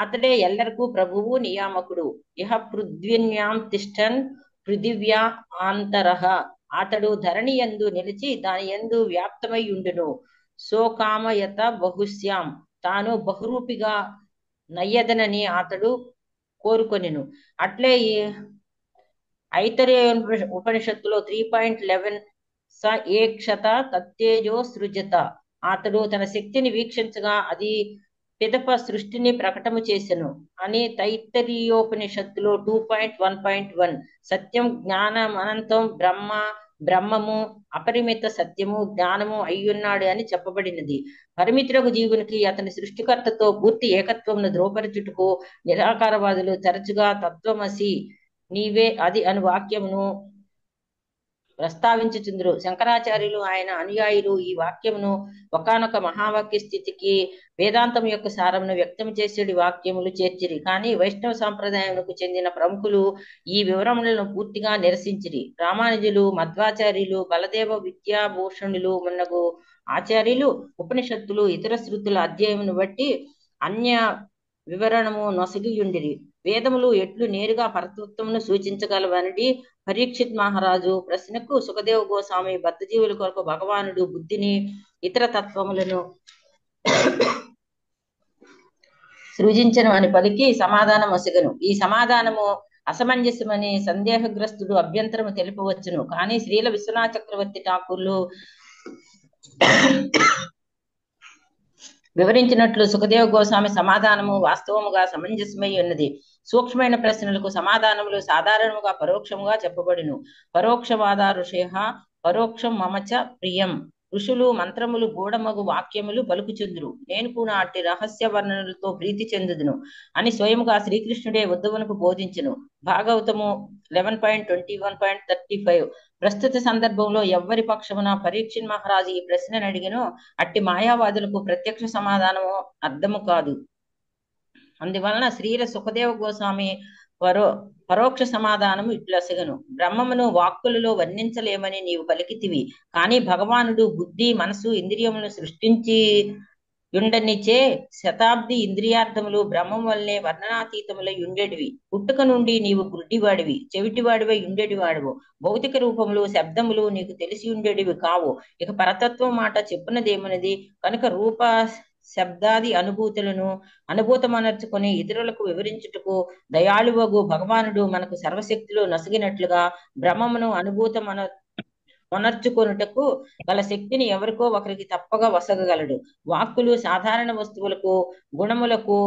అతడే ఎల్లరకు ప్రభువు, నియామకుడు. ఇహ పృథ్వీన్యాం తిష్టన్ పృథివ్యా ఆంతరః అతడు ధరణి యందు నిలిచి దాని యందు వ్యాప్తమై ఉండును. సోకామయత బహుశ్యాం తాను బహురూపిగా నయ్యదనని అతడు కోరుకొనెను. అట్లే ఐతరేయ ఉపనిషత్తులో 3.11 స ఏక్షత తత్తేజో సృజత. అతడు తన శక్తిని వీక్షించగా అది పిదప సృష్టిని ప్రకటము చేసెను అని తైత్తరీయోపనిషత్తులో 2.1.1. సత్యం జ్ఞానం అనంతం బ్రహ్మము అపరిమిత సత్యము జ్ఞానము అయ్యున్నాడు అని చెప్పబడినది. పరిమితులకు జీవునికి అతని సృష్టికర్తతో పూర్తి ఏకత్వమును ధ్రువపరచుటకు నిరాకారవాదులు తరచుగా తత్వమసి నీవే అది అను వాక్యమును ప్రస్తావించుచుందురు. శంకరాచార్యులు ఆయన అనుయాయులు ఈ వాక్యమును ఒకానొక మహావాక్య స్థితికి వేదాంతం యొక్క సారమును వ్యక్తం చేసేటి వాక్యములు చేర్చిరి. కానీ వైష్ణవ సాంప్రదాయములకు చెందిన ప్రముఖులు ఈ వివరములను పూర్తిగా నిరసించిరి. రామానుజులు, మధ్వాచార్యులు, బలదేవ విద్యాభూషణులు మున్నగు ఆచార్యులు ఉపనిషత్తులు ఇతర శృతుల అధ్యాయమును బట్టి అన్య వివరణము నొసగియుండిరి. వేదములు ఎట్లు నేరుగా పరతత్వమును సూచించగలవనడి పరీక్షిత్ మహారాజు ప్రశ్నకు సుఖదేవ గోస్వామి బద్ధజీవుల కొరకు భగవానుడు బుద్ధిని ఇతర తత్వములను సృజించను అని పలికి సమాధానం ఒసగను. ఈ సమాధానము అసమంజసమని సందేహగ్రస్తుడు అభ్యంతరము తెలుపవచ్చును. కానీ శ్రీల విశ్వనాథ చక్రవర్తి ఠాకూర్లు వివరించినట్లు సుఖదేవ గోస్వామి సమాధానము వాస్తవముగా సమంజసమై ఉన్నది. సూక్ష్మమైన ప్రశ్నలకు సమాధానములు సాధారణముగా పరోక్షముగా చెప్పబడును. పరోక్షవాద ఋషయ పరోక్షం మమచ ప్రియం. ఋషులు మంత్రములు గూఢమగు వాక్యములు పలుకుచుందురు. నేను కూడా అట్టి రహస్య వర్ణనలతో ప్రీతి చెందుదును అని స్వయముగా శ్రీకృష్ణుడే ఉద్ధవునకు బోధించును. భాగవతము 11.21.35. ప్రస్తుత సందర్భంలో ఎవ్వరి పక్షమున పరీక్షిత్ మహారాజు ఈ ప్రశ్నను అడిగినో అట్టి మాయావాదులకు ప్రత్యక్ష సమాధానము అర్థము కాదు. అందువలన శ్రీల సుఖదేవ గోస్వామి పరోక్ష సమాధానము ఇట్లసగను. బ్రహ్మమును వాక్కులలో వర్ణించలేమని నీవు పలికితివి. కానీ భగవానుడు బుద్ధి మనసు ఇంద్రియములను సృష్టించి యుండనిచే శతాబ్ది ఇంద్రియార్థములు బ్రహ్మం వల్లనే వర్ణనాతీతములై ఉండేటివి. పుట్టుక నుండి నీవు గుడ్డివాడివి, చెవిటివాడివై ఉండేటివాడివు. భౌతిక రూపములు శబ్దములు నీకు తెలిసి ఉండేటివి కావు. ఇక పరతత్వం మాట చెప్పునదేమన్నది కనుక రూప శబ్దాది అనుభూతులను అనుభూతమనర్చుకొని ఇతరులకు వివరించుటకు దయాళువగు భగవానుడు మనకు సర్వశక్తులు నొసగినట్లుగా బ్రహ్మమును అనర్చుకొనుటకు గల శక్తిని ఎవరికో ఒకరికి తప్పగా వసగగలడు. వాక్కులు సాధారణ వస్తువులకు, గుణములకు,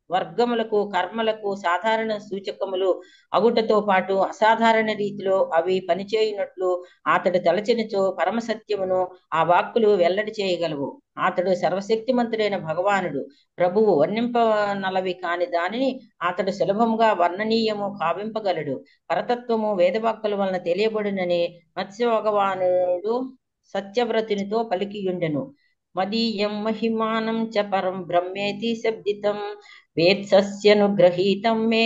వర్గములకు, కర్మలకు సాధారణ సూచకములు అగుటతో పాటు అసాధారణ రీతిలో అవి పనిచేయునట్లు అతడు తలచినచో పరమసత్యమును ఆ వాక్కులు వెల్లడి చేయగలవు. అతడు సర్వశక్తిమంతుడైన భగవానుడు ప్రభువు. వర్ణింపనలవి కాని దానిని అతడు సులభముగా వర్ణనీయము కావింపగలడు. పరతత్వము వేదవాక్కుల వలన తెలియబడునని మత్స్య భగవానుడు సత్యవ్రతునితో పలికియుండెను. మదీయం మహిమానం చ పరం బ్రహ్మేతి శబ్దితం వేత్సస్యనుగ్రహీతం మే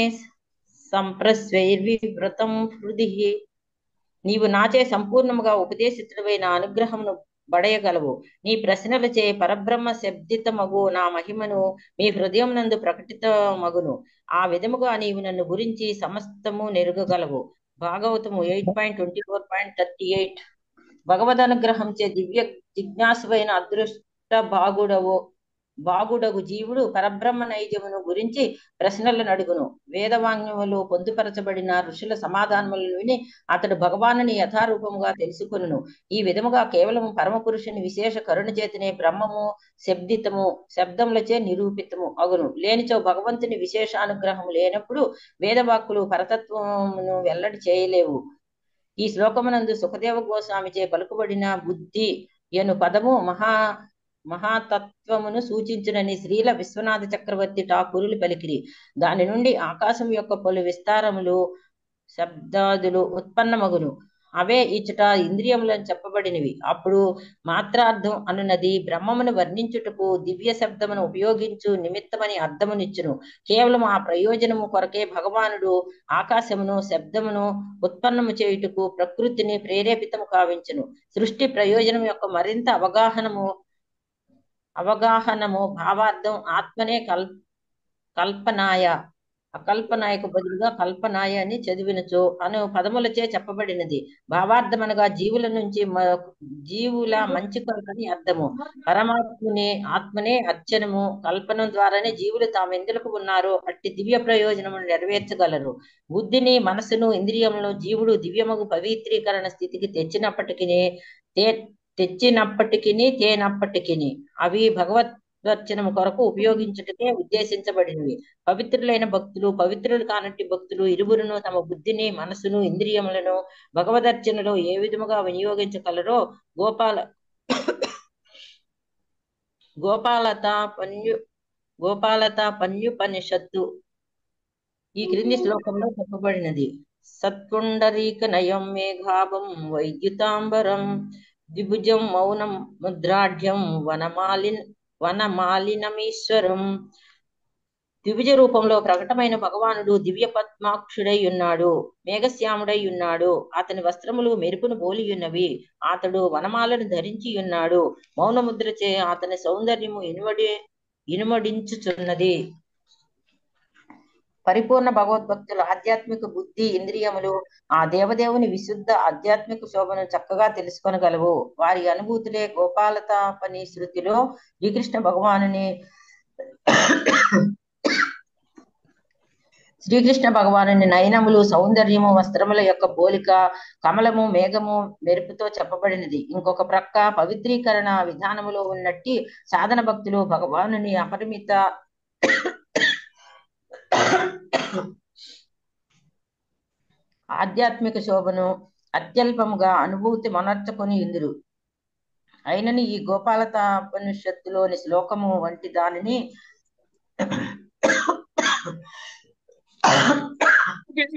సంప్రస్వైర్వివ్రతం హృది. నీవు నాచే సంపూర్ణముగా ఉపదేశితుడైన అనుగ్రహమును బడయగలవు. నీ ప్రశ్నలచే పరబ్రహ్మ శబ్దితమగు నా మహిమను మీ హృదయం నందు ప్రకటితమగును. ఆ విధముగా నీవు నన్ను గురించి సమస్తము నెరుగగలవు. భాగవతము 8.24.38. భగవదనుగ్రహంచే దివ్య జిజ్ఞాసువైన అదృష్ట భాగుడగు జీవుడు పరబ్రహ్మ నైజమును గురించి ప్రశ్నలను అడుగును. వేదవాంగ్యములో పొందుపరచబడిన ఋషుల సమాధానములను విని అతడు భగవానుని యథారూపముగా తెలుసుకొనును. ఈ విధముగా కేవలం పరమ పురుషుని విశేష కరుణ చేతనే బ్రహ్మము శబ్దితము శబ్దములచే నిరూపితము అగును. లేనిచో భగవంతుని విశేషానుగ్రహము లేనప్పుడు వేదవాక్కులు పరతత్వమును వెల్లడి చేయలేవు. ఈ శ్లోకమునందు సుఖదేవ గోస్వామిచే పలుకుబడిన బుద్ధి ఎను పదము మహాతత్వమును సూచించునని శ్రీల విశ్వనాథ చక్రవర్తి ఠాకూరులు పలికిరి. దాని నుండి ఆకాశం యొక్క పలు విస్తారములు శబ్దాదులు ఉత్పన్నమగును. అవే ఇచ్చట ఇంద్రియములను చెప్పబడినవి. అప్పుడు మాత్రార్థం అనున్నది బ్రహ్మమును వర్ణించుటకు దివ్య శబ్దమును ఉపయోగించు నిమిత్తమని అర్థమునిచ్చును. కేవలం ఆ ప్రయోజనము కొరకే భగవానుడు ఆకాశమును శబ్దమును ఉత్పన్నము చేయుటకు ప్రకృతిని ప్రేరేపితము కావించును. సృష్టి ప్రయోజనం యొక్క మరింత అవగాహనము భావార్థం ఆత్మనే అకల్పనాయకు బదులుగా కల్పనాయ అని చదివినచో అను పదములచే చెప్పబడినది. భావార్థమనగా జీవుల మంచి కొరకని అర్థము. ఆత్మనే అర్చనము కల్పనం ద్వారానే జీవులు తామెందులకు ఉన్నారో అట్టి దివ్య ప్రయోజనమును నెరవేర్చగలరు. బుద్ధిని మనసును ఇంద్రియములను జీవుడు దివ్యమగు పవిత్రీకరణ స్థితికి తెచ్చినప్పటికీ తెచ్చినప్పటికిని తేనప్పటికిని అవి భగవద్వచనము కొరకు ఉపయోగించుటకే ఉద్దేశించబడినవి. పవిత్రులైన భక్తులు పవిత్రులు కానట్టి భక్తులు ఇరువురును తమ బుద్ధిని మనసును ఇంద్రియములను భగవదర్చనలో ఏ విధముగా వినియోగించగలరో గోపాలత పన్యుపనిషత్తు ఈ క్రింది శ్లోకంలో చెప్పబడినది. సత్పుండరీక నయం మేఘాభం వైద్యుతాంబరం ద్విభుజం మౌనం ముద్రాఢ్యం వనమాలినమీశ్వరం. ద్విభుజ రూపంలో ప్రకటమైన భగవానుడు దివ్య పద్మాక్షుడై ఉన్నాడు, మేఘశ్యాముడై ఉన్నాడు. అతని వస్త్రములు మెరుపును పోలియున్నవి. అతడు వనమాలను ధరించి ఉన్నాడు. మౌనముద్రచే అతని సౌందర్యము ఇనుమడించుచున్నది. పరిపూర్ణ భగవద్భక్తులు ఆధ్యాత్మిక బుద్ధి ఇంద్రియములు ఆ దేవదేవుని విశుద్ధ ఆధ్యాత్మిక శోభను చక్కగా తెలుసుకొనగలవు. వారి అనుభూతులే గోపాలతాపని శృతిలో శ్రీకృష్ణ భగవానుని నయనములు సౌందర్యము వస్త్రముల యొక్క పోలిక కమలము మేఘము మెరుపుతో చెప్పబడినది. ఇంకొక ప్రక్క పవిత్రీకరణ విధానములో ఉన్నట్టి సాధన భక్తులు భగవానుని అపరిమిత ఆధ్యాత్మిక శోభను అత్యల్పముగా అనుభూతి మనర్చుకొని ఇందురు. అయినని ఈ గోపాలతాపనిషత్తులోని శ్లోకము వంటి దానిని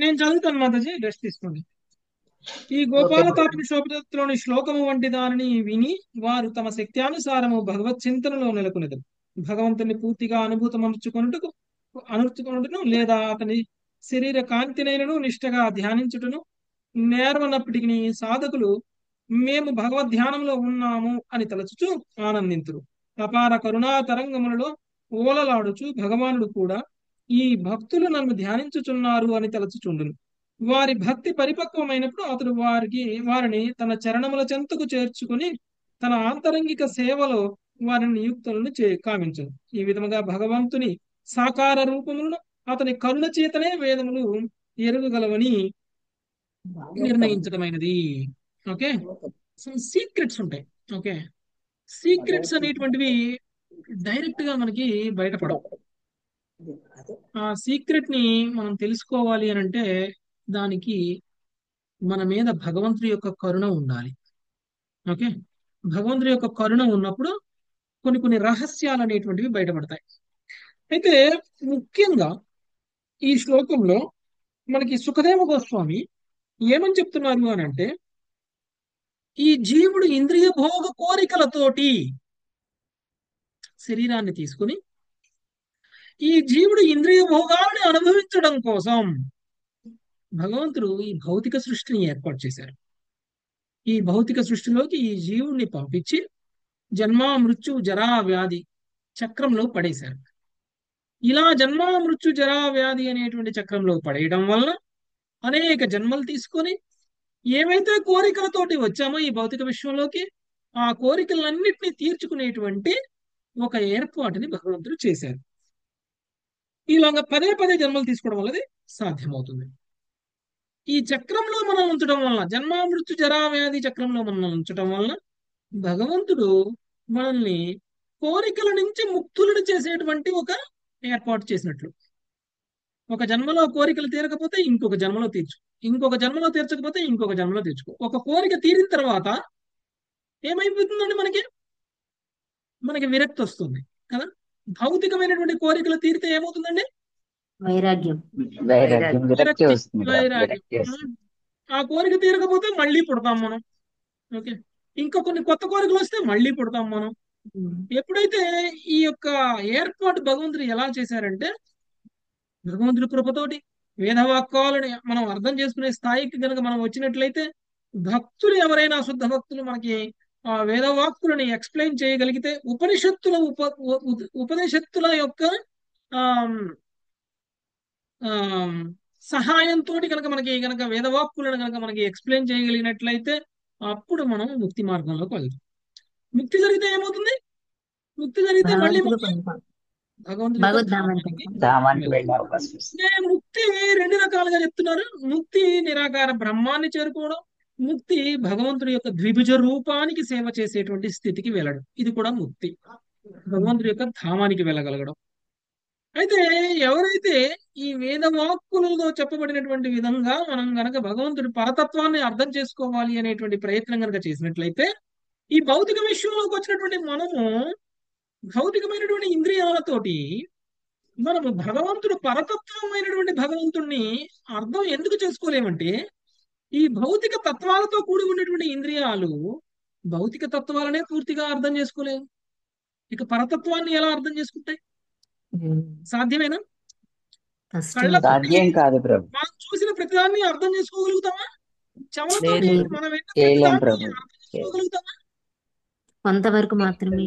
నేను చదువుతాను మాతాజీ, రెస్ట్ తీసుకోండి. ఈ గోపాలతాపనిషోపనిషత్తులోని శ్లోకము వంటి దానిని విని వారు తమ శక్త్యానుసారము భగవత్ చింతనలో నెలకొనేది. భగవంతుని పూర్తిగా అనుభూతమనుచుకొనుటను లేదా అతని శరీర కాంతినైనను నిష్టగా ధ్యానించుటను నేర్వనప్పటికీ సాధకులు మేము భగవద్ ధ్యానంలో ఉన్నాము అని తలచుచు ఆనందింతురు. అపార కరుణా తరంగములలో ఓలలాడుచు భగవానుడు కూడా ఈ భక్తులు నన్ను ధ్యానించుచున్నారు అని తలచుచుండును. వారి భక్తి పరిపక్వమైనప్పుడు అతడు వారిని తన చరణముల చెంతకు చేర్చుకుని తన ఆంతరంగిక సేవలో వారిని నియుక్తులను కావించును. ఈ విధముగా భగవంతుని సాకార రూపములను అతని కరుణ చేతనే వేదములు ఎరుగగలవని నిర్ణయించడమైనది. ఓకే, సీక్రెట్స్ ఉంటాయి. ఓకే, సీక్రెట్స్ అనేటువంటివి డైరెక్ట్ గా మనకి బయటపడవు. ఆ సీక్రెట్ ని మనం తెలుసుకోవాలి అని అంటే దానికి మన మీద భగవంతుడి యొక్క కరుణ ఉండాలి. ఓకే, భగవంతుడి యొక్క కరుణ ఉన్నప్పుడు కొన్ని రహస్యాలు అనేటువంటివి బయటపడతాయి. అయితే ముఖ్యంగా ఈ శ్లోకంలో మనకి సుఖదేవ గోస్వామి ఏమని చెప్తున్నారు అని అంటే, ఈ జీవుడు ఇంద్రియ భోగ కోరికలతోటి శరీరాన్ని తీసుకుని ఈ జీవుడు ఇంద్రియ భోగాలను అనుభవించడం కోసం భగవంతుడు ఈ భౌతిక సృష్టిని ఏర్పాటు చేశారు. ఈ భౌతిక సృష్టిలోకి ఈ జీవుడిని పంపించి జన్మ మృత్యు జరా వ్యాధి చక్రంలో పడేశారు. ఇలా జన్మ మృత్యు జరా వ్యాధి అనేటువంటి చక్రంలో పడేయడం వల్ల అనేక జన్మలు తీసుకొని ఏవైతే కోరికలతోటి వచ్చామో ఈ భౌతిక విశ్వంలోకి ఆ కోరికలన్నింటినీ తీర్చుకునేటువంటి ఒక ఏర్పాటుని భగవంతుడు చేశారు. ఇలాగా పదే పదే జన్మలు తీసుకోవడం వల్ల సాధ్యమవుతుంది. ఈ చక్రంలో మనం ఉంచడం వల్ల జన్మ మృత్యు జరా వ్యాధి చక్రంలో మనం ఉంచడం వల్ల భగవంతుడు మనల్ని కోరికల నుంచి ముక్తులను చేసేటువంటి ఒక ఏర్పాటు చేసినట్లు. ఒక జన్మలో కోరికలు తీరకపోతే ఇంకొక జన్మలో తీర్చు, ఇంకొక జన్మలో తీర్చకపోతే ఇంకొక జన్మలో తీర్చుకో. ఒక కోరిక తీరిన తర్వాత ఏమైపోతుందండి, మనకి విరక్తి వస్తుంది కదా. భౌతికమైనటువంటి కోరికలు తీరితే ఏమవుతుందండి,
వైరాగ్యం.
ఆ కోరిక తీరకపోతే మళ్ళీ పుడతాం మనం. ఓకే, ఇంకా కొన్ని కొత్త కోరికలు వస్తే మళ్ళీ పుడతాం మనం. ఎప్పుడైతే ఈ యొక్క ఏర్పాటు భగవంతుడు ఎలా చేశారంటే, భగవంతుడి కృపతోటి వేదవాక్యాలని మనం అర్థం చేసుకునే స్థాయికి కనుక మనం వచ్చినట్లయితే భక్తులు ఎవరైనా శుద్ధ భక్తులు మనకి ఆ వేదవాక్కులని ఎక్స్ప్లెయిన్ చేయగలిగితే ఉపనిషత్తుల యొక్క సహాయంతో కనుక వేదవాక్కులను కనుక మనకి ఎక్స్ప్లెయిన్ చేయగలిగినట్లయితే అప్పుడు మనం ముక్తి మార్గంలోకి వెళ్తాం. ముక్తి జరిగితే ఏమవుతుంది, ముక్తి జరిగితే మళ్ళీ ముక్తి రెండు రకాలుగా చెప్తున్నారు. ముక్తి నిరాకార బ్రహ్మాన్ని చేరుకోవడం, ముక్తి భగవంతుడి యొక్క ద్విభుజ రూపానికి సేవ చేసేటువంటి స్థితికి వెళ్ళడం, ఇది కూడా ముక్తి. భగవంతుడి యొక్క ధామానికి వెళ్ళగలగడం. అయితే ఎవరైతే ఈ వేదవాక్కులలో చెప్పబడినటువంటి విధంగా మనం గనక భగవంతుడి పరతత్వాన్ని అర్థం చేసుకోవాలి అనేటువంటి ప్రయత్నం గనక చేసినట్లయితే, ఈ భౌతిక విశ్వంలోకి వచ్చినటువంటి మనము భౌతికమైనటువంటి ఇంద్రియాలతోటి మనము భగవంతుడు పరతత్వమైనటువంటి భగవంతుణ్ణి అర్థం ఎందుకు చేసుకోలేమంటే, ఈ భౌతిక తత్వాలతో కూడి ఉన్నటువంటి ఇంద్రియాలు భౌతిక తత్వాలనే పూర్తిగా అర్థం చేసుకోలేవు. ఇక పరతత్వాన్ని ఎలా అర్థం చేసుకుంటాయి? సాధ్యమేనా?
కష్టం.
కళ్ళతోటి
సాధ్యం కాదు ప్రభు.
మనం చూసిన ప్రతిదాన్ని అర్థం చేసుకోగలుగుతామా? చెవులతోటి
లేదు.
మనం విన్న
చేయలేం
ప్రతిదాన్ని
ప్రభు.
అర్థం చేసుకోగలుగుతామా?
కొంతవరకు మాత్రమే.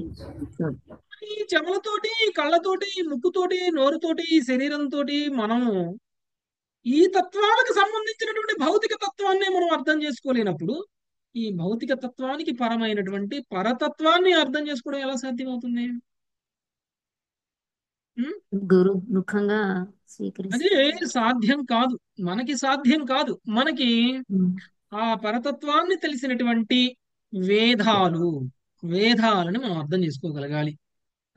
ఈ చెవులతోటి, కళ్ళతోటి, ముక్కుతోటి, నోరుతోటి, శరీరంతో మనము ఈ తత్వాలకు సంబంధించినటువంటి భౌతిక తత్వాన్ని మనం అర్థం చేసుకోలేనప్పుడు, ఈ భౌతిక తత్వానికి పరమైనటువంటి పరతత్వాన్ని అర్థం చేసుకోవడం ఎలా సాధ్యమవుతుంది? ఉం?
గురు ముఖంగా
అది
స్వీకరిస్తారు.
సాధ్యం కాదు, మనకి సాధ్యం కాదు. మనకి ఆ పరతత్వాన్ని తెలిసినటువంటి వేదాలను మనం అర్థం చేసుకోగలగాలి.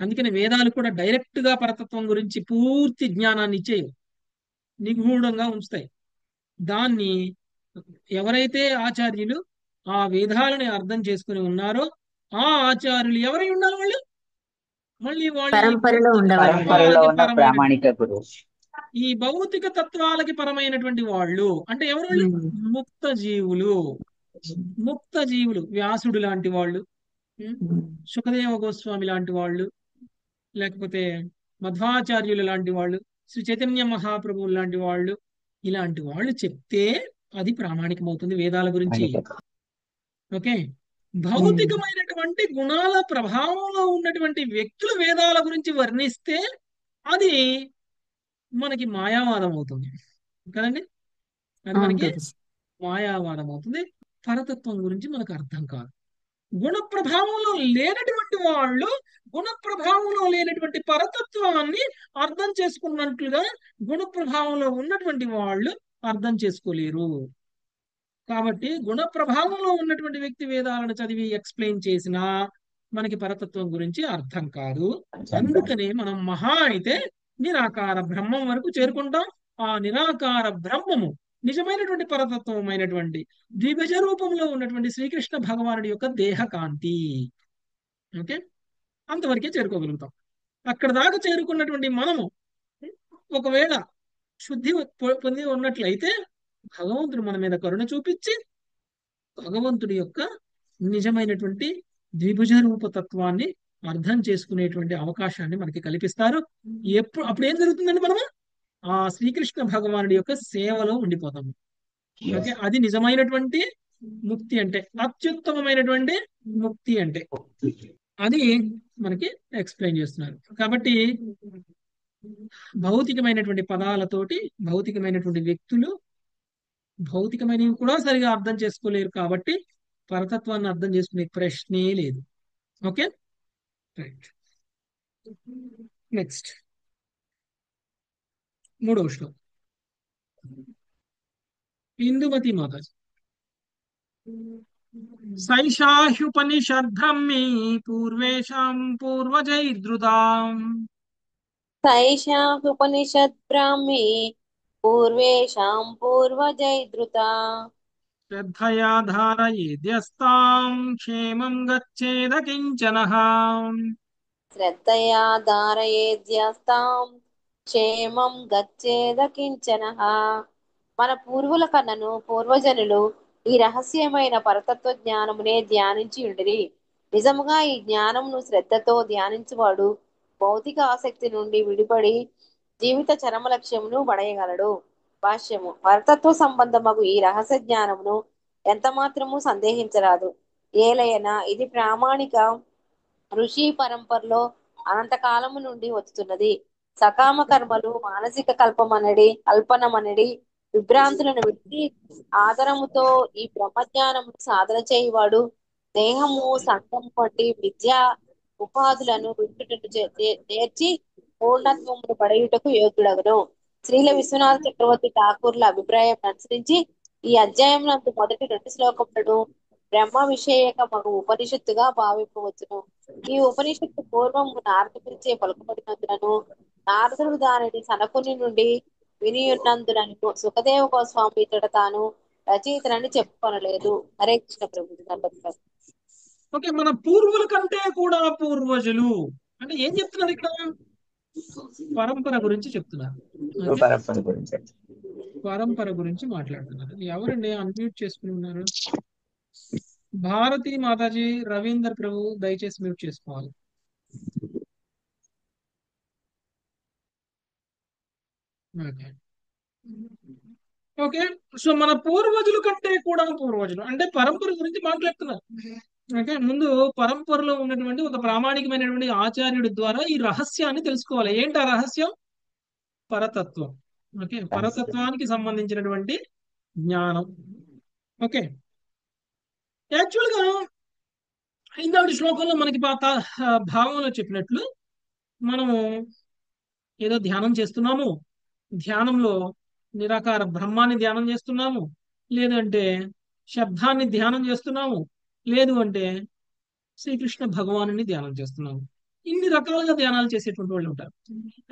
అందుకని వేదాలు కూడా డైరెక్ట్ గా పరతత్వం గురించి పూర్తి జ్ఞానాన్ని ఇచ్చేవి, నిగూఢంగా ఉంచుతాయి. దాన్ని ఎవరైతే ఆచార్యులు ఆ వేదాలని అర్థం చేసుకుని ఉన్నారో ఆ ఆచార్యులు ఎవరై ఉండాలి? వాళ్ళు మళ్ళీ వాళ్ళు ఈ
పరంపరలో
భౌతిక
ఉండవాలి.
పరంపరలో
తత్వాలకి
ఉన్న ప్రామాణిక గురువు.
ఈ భౌతిక తత్వాలకి పరమైనటువంటి వాళ్ళు అంటే ఎవరు? వాళ్ళు ముక్త జీవులు. ముక్త జీవులు వ్యాసుడు లాంటి వాళ్ళు, సుఖదేవ గోస్వామి లాంటి వాళ్ళు, లేకపోతే మధ్వాచార్యులు లాంటి వాళ్ళు, శ్రీ చైతన్య మహాప్రభువు లాంటి వాళ్ళు, ఇలాంటి వాళ్ళు చెప్తే అది ప్రామాణికమవుతుంది వేదాల గురించి. ఓకే, భౌతికమైనటువంటి గుణాల ప్రభావంలో ఉన్నటువంటి వ్యక్తులు వేదాల గురించి వర్ణిస్తే అది మనకి మాయావాదం అవుతుంది కదండి. అది మనకి మాయావాదం అవుతుంది. పరతత్వం గురించి మనకు అర్థం కాదు. గుణ ప్రభావంలో లేనటువంటి పరతత్వాన్ని అర్థం చేసుకున్నట్లుగా గుణ ప్రభావంలో ఉన్నటువంటి వాళ్ళు అర్థం చేసుకోలేరు. కాబట్టి గుణ ప్రభావంలో ఉన్నటువంటి వ్యక్తి వేదాలను చదివి ఎక్స్ప్లెయిన్ చేసినా మనకి పరతత్వం గురించి అర్థం కాదు. అందుకనే మనం మహా అయితే నిరాకార బ్రహ్మం వరకు చేరుకుంటాం. ఆ నిరాకార బ్రహ్మము నిజమైనటువంటి పరతత్వమైనటువంటి ద్విభుజ రూపంలో ఉన్నటువంటి శ్రీకృష్ణ భగవానుడి యొక్క దేహకాంతి. ఓకే, అంతవరకే చేరుకోగలుగుతాం. అక్కడ దాకా చేరుకున్నటువంటి మనము ఒకవేళ శుద్ధి పొంది ఉన్నట్లయితే భగవంతుడు మన మీద కరుణ చూపించి భగవంతుడి యొక్క నిజమైనటువంటి ద్విభుజ రూపతత్వాన్ని అర్థం చేసుకునేటువంటి అవకాశాన్ని మనకి కల్పిస్తారు. అప్పుడు ఏం జరుగుతుందండి? మనము ఆ శ్రీకృష్ణ భగవానుడి యొక్క సేవలో ఉండిపోతాము. ఓకే, అది నిజమైనటువంటి ముక్తి అంటే, అత్యుత్తమమైనటువంటి ముక్తి అంటే అది మనకి ఎక్స్ప్లెయిన్ చేస్తున్నారు. కాబట్టి భౌతికమైనటువంటి పదాలతోటి భౌతికమైనటువంటి వ్యక్తులు భౌతికమైనవి కూడా సరిగా అర్థం చేసుకోలేరు. కాబట్టి పరతత్వాన్ని అర్థం చేసుకునే ప్రశ్నే లేదు. Okay, right. నెక్స్ట్ 3వ శ్లోకం. ఇందుమతి మాతాజీ. సైషాహ్యుపనిషద్బ్రహ్మి పూర్వేషాం పూర్వజైర్ధృతాం
సైషాహుపనిషద్బ్రాహ్మి పూర్వేషాం పూర్వజైర్ధృతా
శ్రద్ధయా ధారయేద్యస్తాం క్షేమం గచ్చేద కించనః.
శ్రద్ధయా ధారయేద్యస్తాం క్షేమం గచ్చేద కించనః. మన పూర్వుల కన్నను పూర్వజనులు ఈ రహస్యమైన పరతత్వ జ్ఞానమునే ధ్యానించి ఉండిరి. నిజముగా ఈ జ్ఞానమును శ్రద్ధతో ధ్యానించువాడు భౌతిక ఆసక్తి నుండి విడిపడి జీవిత చరమ లక్ష్యమును పడయగలడు. భాష్యము. పరతత్వ సంబంధమగు ఈ రహస్య జ్ఞానమును ఎంత మాత్రము సందేహించరాదు. ఏలయనా ఇది ప్రామాణిక ఋషి పరంపరలో అనంతకాలము నుండి వచ్చుతున్నది. సకామ కర్మలు మానసిక కల్పనమనడి విభ్రాంతులను విడిచి ఆదరముతో ఈ బ్రహ్మజ్ఞానము సాధన చేయువాడు దేహము, సంఘం వంటి విద్యా ఉపాధులను నేర్చి పూర్ణత్వమును పడయుటకు యోగ్యుడగును. శ్రీల విశ్వనాథ చక్రవర్తి ఠాకూర్ల అభిప్రాయం అనుసరించి ఈ అధ్యాయం నందు మొదటి 2 శ్లోకములను బ్రహ్మ విషయకమగు ఉపనిషత్తుగా భావింపవచ్చును. ఈ ఉపనిషత్తు పూర్వము నారదునిచే పలుకబడినందులను నారదుడు దానిని సనకుని నుండి వినియున్నందులను సుఖదేవ గోస్వామి ఇతడు తాను రచయితనని చెప్పుకొనలేదు. హరే కృష్ణ ప్రభు.
ఓకే, మన పూర్వుల కంటే కూడా పూర్వజులు అంటే ఏం చెప్తున్నారు ఇక్కడ? పరంపర గురించి చెప్తున్నారు. ఓకే,
పరంపర గురించి.
పరంపర గురించి మాట్లాడుతున్నారు. ఎవరండి అన్మ్యూట్ చేసుకుని ఉన్నారు? భారతి మాతాజీ, రవీందర్ ప్రభు దయచేసి మ్యూట్ చేసుకోవాలి. ఓకే ఓకే, సో మన పూర్వజుల కంటే కూడా పూర్వజులు అంటే పరంపర గురించి మాట్లాడుతున్నారు. ఓకే, ముందు పరంపరలో ఉన్నటువంటి ఒక ప్రామాణికమైనటువంటి ఆచార్యుడి ద్వారా ఈ రహస్యాన్ని తెలుసుకోవాలి. ఏంటి ఆ రహస్యం? పరతత్వం. ఓకే, పరతత్వానికి సంబంధించినటువంటి జ్ఞానం. ఓకే, యాక్చువల్ గా ఇందాటి శ్లోకంలో మనకి భావంలో చెప్పినట్లు మనము ఏదో ధ్యానం చేస్తున్నాము, ధ్యానంలో నిరాకార బ్రహ్మాన్ని ధ్యానం చేస్తున్నాము, లేదంటే శబ్దాన్ని ధ్యానం చేస్తున్నాము, లేదు అంటే శ్రీకృష్ణ భగవానుని ధ్యానం చేస్తున్నాము. ఇన్ని రకాలుగా ధ్యానాలు చేసేటువంటి వాళ్ళు ఉంటారు.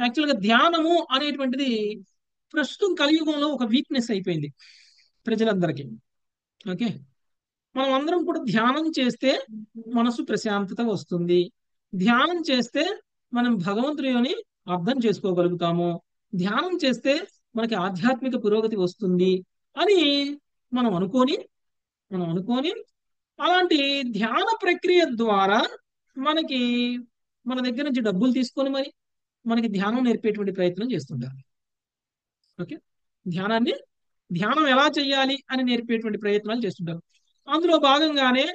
యాక్చువల్గా ధ్యానము అనేటువంటిది ప్రస్తుతం కలియుగంలో ఒక వీక్నెస్ అయిపోయింది ప్రజలందరికీ. ఓకే, మనం అందరం కూడా ధ్యానం చేస్తే మనసు ప్రశాంతత వస్తుంది, ధ్యానం చేస్తే మనం భగవంతుని అర్థం చేసుకోగలుగుతాము, ధ్యానం చేస్తే మనకి ఆధ్యాత్మిక పురోగతి వస్తుంది అని మనం అనుకొని అలాంటి ధ్యాన ప్రక్రియ ద్వారా మనకి మన దగ్గర నుంచి డబ్బులు తీసుకొని మరి మనకి ధ్యానం నేర్పేటువంటి ప్రయత్నం చేస్తుంటారు. ఓకే, ధ్యానం ఎలా చేయాలి అని నేర్పేటువంటి ప్రయత్నాలు చేస్తుంటారు. అందులో భాగంగానే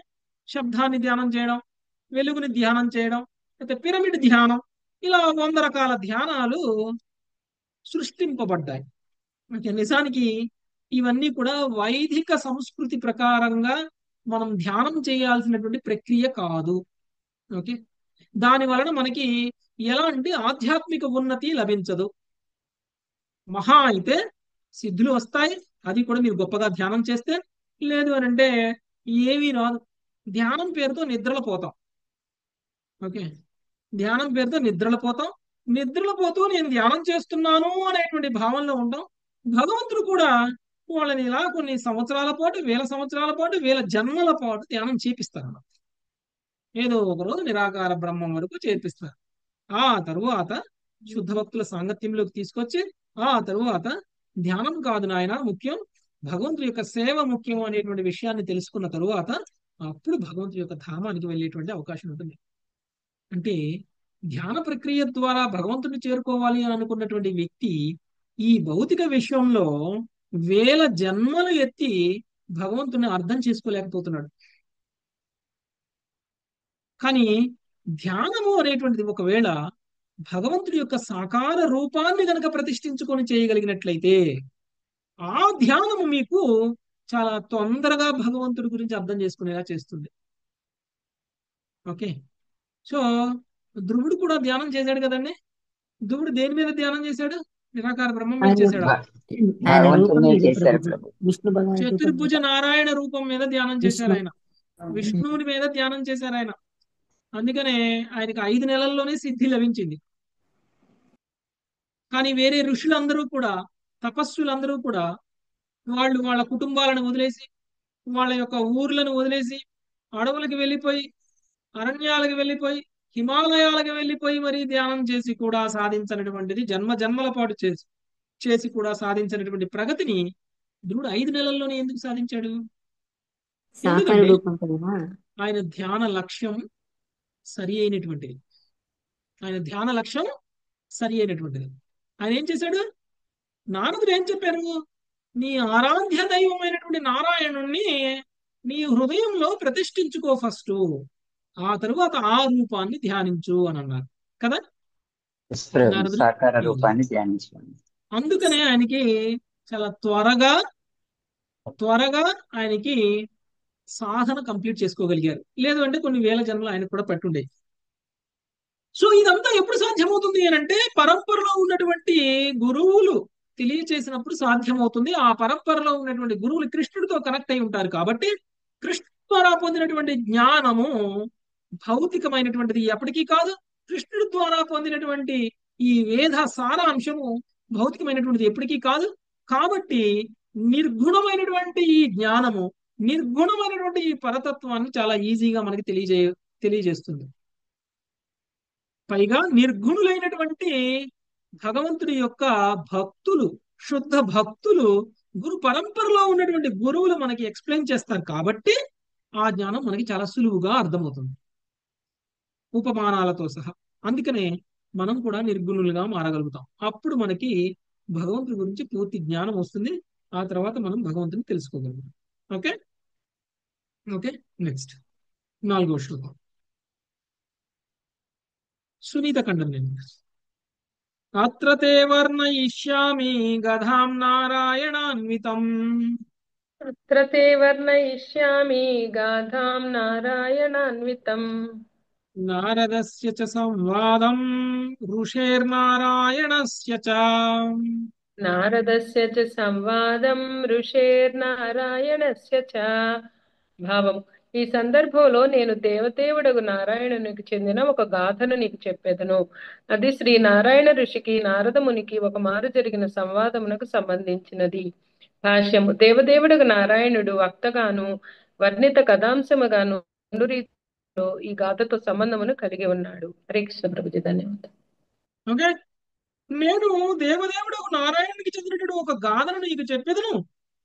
శబ్దాన్ని ధ్యానం చేయడం, వెలుగుని ధ్యానం చేయడం, అయితే పిరమిడ్ ధ్యానం, ఇలా 100 రకాల ధ్యానాలు సృష్టింపబడ్డాయి. ఓకే, నిజానికి ఇవన్నీ కూడా వైదిక సంస్కృతి ప్రకారంగా మనం ధ్యానం చేయాల్సినటువంటి ప్రక్రియ కాదు. ఓకే, దాని వలన మనకి ఎలాంటి ఆధ్యాత్మిక ఉన్నతి లభించదు. మహా అయితే సిద్ధులు వస్తాయి, అది కూడా మీరు గొప్పగా ధ్యానం చేస్తే. లేదు అని అంటే ఏమీ రాదు. ధ్యానం పేరుతో నిద్రలో పోతాం. ఓకే, ధ్యానం పేరుతో నిద్రలో పోతూ నేను ధ్యానం చేస్తున్నాను అనేటువంటి భావనలో ఉంటాం. భగవంతుడు కూడా వాళ్ళని ఇలా కొన్ని సంవత్సరాల పాటు, 1000 సంవత్సరాల పాటు, 1000 జన్మల పాటు ధ్యానం చేపిస్తారు. ఏదో ఒక రోజు నిరాకార బ్రహ్మం వరకు చేర్పిస్తారు. ఆ తరువాత శుద్ధ భక్తుల సాంగత్యంలోకి తీసుకొచ్చి ఆ తరువాత ధ్యానం కాదు నాయన ముఖ్యం, భగవంతుడి యొక్క సేవ ముఖ్యం అనేటువంటి విషయాన్ని తెలుసుకున్న తరువాత అప్పుడు భగవంతుడి యొక్క ధామానికి వెళ్ళేటువంటి అవకాశం ఉంటుంది. అంటే ధ్యాన ప్రక్రియ ద్వారా భగవంతుడిని చేరుకోవాలి అని అనుకున్నటువంటి వ్యక్తి ఈ భౌతిక విశ్వంలో 1000 జన్మలు ఎత్తి భగవంతుని అర్థం చేసుకోలేకపోతున్నాడు. కానీ ధ్యానము అనేటువంటిది ఒకవేళ భగవంతుడి యొక్క సాకార రూపాన్ని గనక ప్రతిష్ఠించుకొని చేయగలిగినట్లయితే ఆ ధ్యానము మీకు చాలా తొందరగా భగవంతుడి గురించి అర్థం చేసుకునేలా చేస్తుంది. ఓకే, సో ధ్రువుడు కూడా ధ్యానం చేశాడు కదండి. ధ్రువుడు దేని మీద ధ్యానం చేశాడు? నిరాకార బ్రహ్మం మీద చేశాడు.
ఆయన రూపం
భగవంతునే
మీద
చేశారు
ప్రభు,
ప్రభు.
విష్ణు భగవాన్ రూపం
చతుర్భుజ
మీద,
నారాయణ రూపం మీద ధ్యానం చేశారు ఆయన.
అవును.
విష్ణువుని మీద ధ్యానం చేశారు ఆయన. అందుకనే ఆయనకి 5 నెలల్లోనే సిద్ధి లభించింది. కానీ వేరే ఋషులందరూ కూడా, తపస్సులందరూ కూడా వాళ్ళ కుటుంబాలను వదిలేసి, వాళ్ళ యొక్క ఊర్లను వదిలేసి, అడవులకు వెళ్ళిపోయి, అరణ్యాలకు వెళ్ళిపోయి, హిమాలయాలకు వెళ్ళిపోయి మరి ధ్యానం చేసి కూడా సాధించినటువంటిది, జన్మల పాటు చేసి కూడా సాధించినటువంటి ప్రగతిని ధ్రువుడు 5 నెలల్లోనే ఎందుకు సాధించాడు?
సాకార
ఎందుకంటే
రూపం కదా.
ఆయన ధ్యాన లక్ష్యం సరి అయినటువంటిది. ఆయన ఏం చేశాడు? నారదుడు ఏం చెప్పారు? నీ ఆరాధ్య దైవమైనటువంటి నారాయణుణ్ణి నీ హృదయంలో ప్రతిష్ఠించుకో ఫస్ట్, ఆ తరువాత ఆ రూపాన్ని ధ్యానించు అని అన్నారు కదా నారదుడు.
సాకార రూపాన్ని ధ్యానించుకోండి.
అందుకనే ఆయనకి చాలా త్వరగా ఆయనకి సాధన కంప్లీట్ చేసుకోగలిగారు. లేదు అంటే కొన్ని 1000 జన్మలు ఆయనకు కూడా పట్టుండేవి. సో ఇదంతా ఎప్పుడు సాధ్యమవుతుంది అని అంటే పరంపరలో ఉన్నటువంటి గురువులు తెలియచేసినప్పుడు సాధ్యమవుతుంది. ఆ పరంపరలో ఉన్నటువంటి గురువులు కృష్ణుడితో కనెక్ట్ అయి ఉంటారు కాబట్టి కృష్ణ ద్వారా పొందినటువంటి జ్ఞానము భౌతికమైనటువంటిది ఎప్పటికీ కాదు. కృష్ణుడి ద్వారా పొందినటువంటి ఈ వేద సారాంశము భౌతికమైనటువంటిది ఎప్పటికీ కాదు. కాబట్టి నిర్గుణమైనటువంటి ఈ జ్ఞానము, నిర్గుణమైనటువంటి ఈ పరతత్వాన్ని చాలా ఈజీగా మనకి తెలియజేస్తుంది. పైగా నిర్గుణులైనటువంటి భగవంతుడి యొక్క భక్తులు, శుద్ధ భక్తులు, గురు పరంపరలో ఉన్నటువంటి గురువులు మనకి ఎక్స్ప్లెయిన్ చేస్తారు కాబట్టి ఆ జ్ఞానం మనకి చాలా సులువుగా అర్థమవుతుంది, ఉపమానాలతో సహా. అందుకనే మనం కూడా నిర్గుణులుగా మారగలుగుతాం. అప్పుడు మనకి భగవంతుడి గురించి పూర్తి జ్ఞానం వస్తుంది. ఆ తర్వాత మనం భగవంతుని తెలుసుకోగలుగుతాం. ఓకే ఓకే నెక్స్ట్ 4వ శ్లోకం. సునీత ఖండం. అత్ర తే వర్ణయిష్యామి గధాం నారాయణాన్వితం
అత్ర తే వర్ణయిష్యామి గాథాం నారాయణాన్వితం
నారదస్య చ సంవాదం ఋషేర్నారాయణస్య చ.
నారదస్య చ సంవాదం ఋషేర్నారాయణస్య చ. భావం: ఈ సందర్భంలో నేను దేవదేవుడగు నారాయణునికి చెందిన ఒక గాథను నీకు చెప్పెదను. అది శ్రీ నారాయణ ఋషికి నారద మునికి ఒక మారు జరిగిన సంవాదమునకు సంబంధించినది. భాష్యము: దేవదేవుడగు నారాయణుడు వక్తగాను వర్ణిత కథాంశముగాను రెండు రీతిలో ఈ గాథతో సంబంధమును కలిగి ఉన్నాడు. హరే కృష్ణ ప్రభుజీ, ధన్యవాదాలు.
ఓకే, నేను దేవదేవుడు నారాయణునికి చెందినటువంటి ఒక గాథను నీకు చెప్పేదను.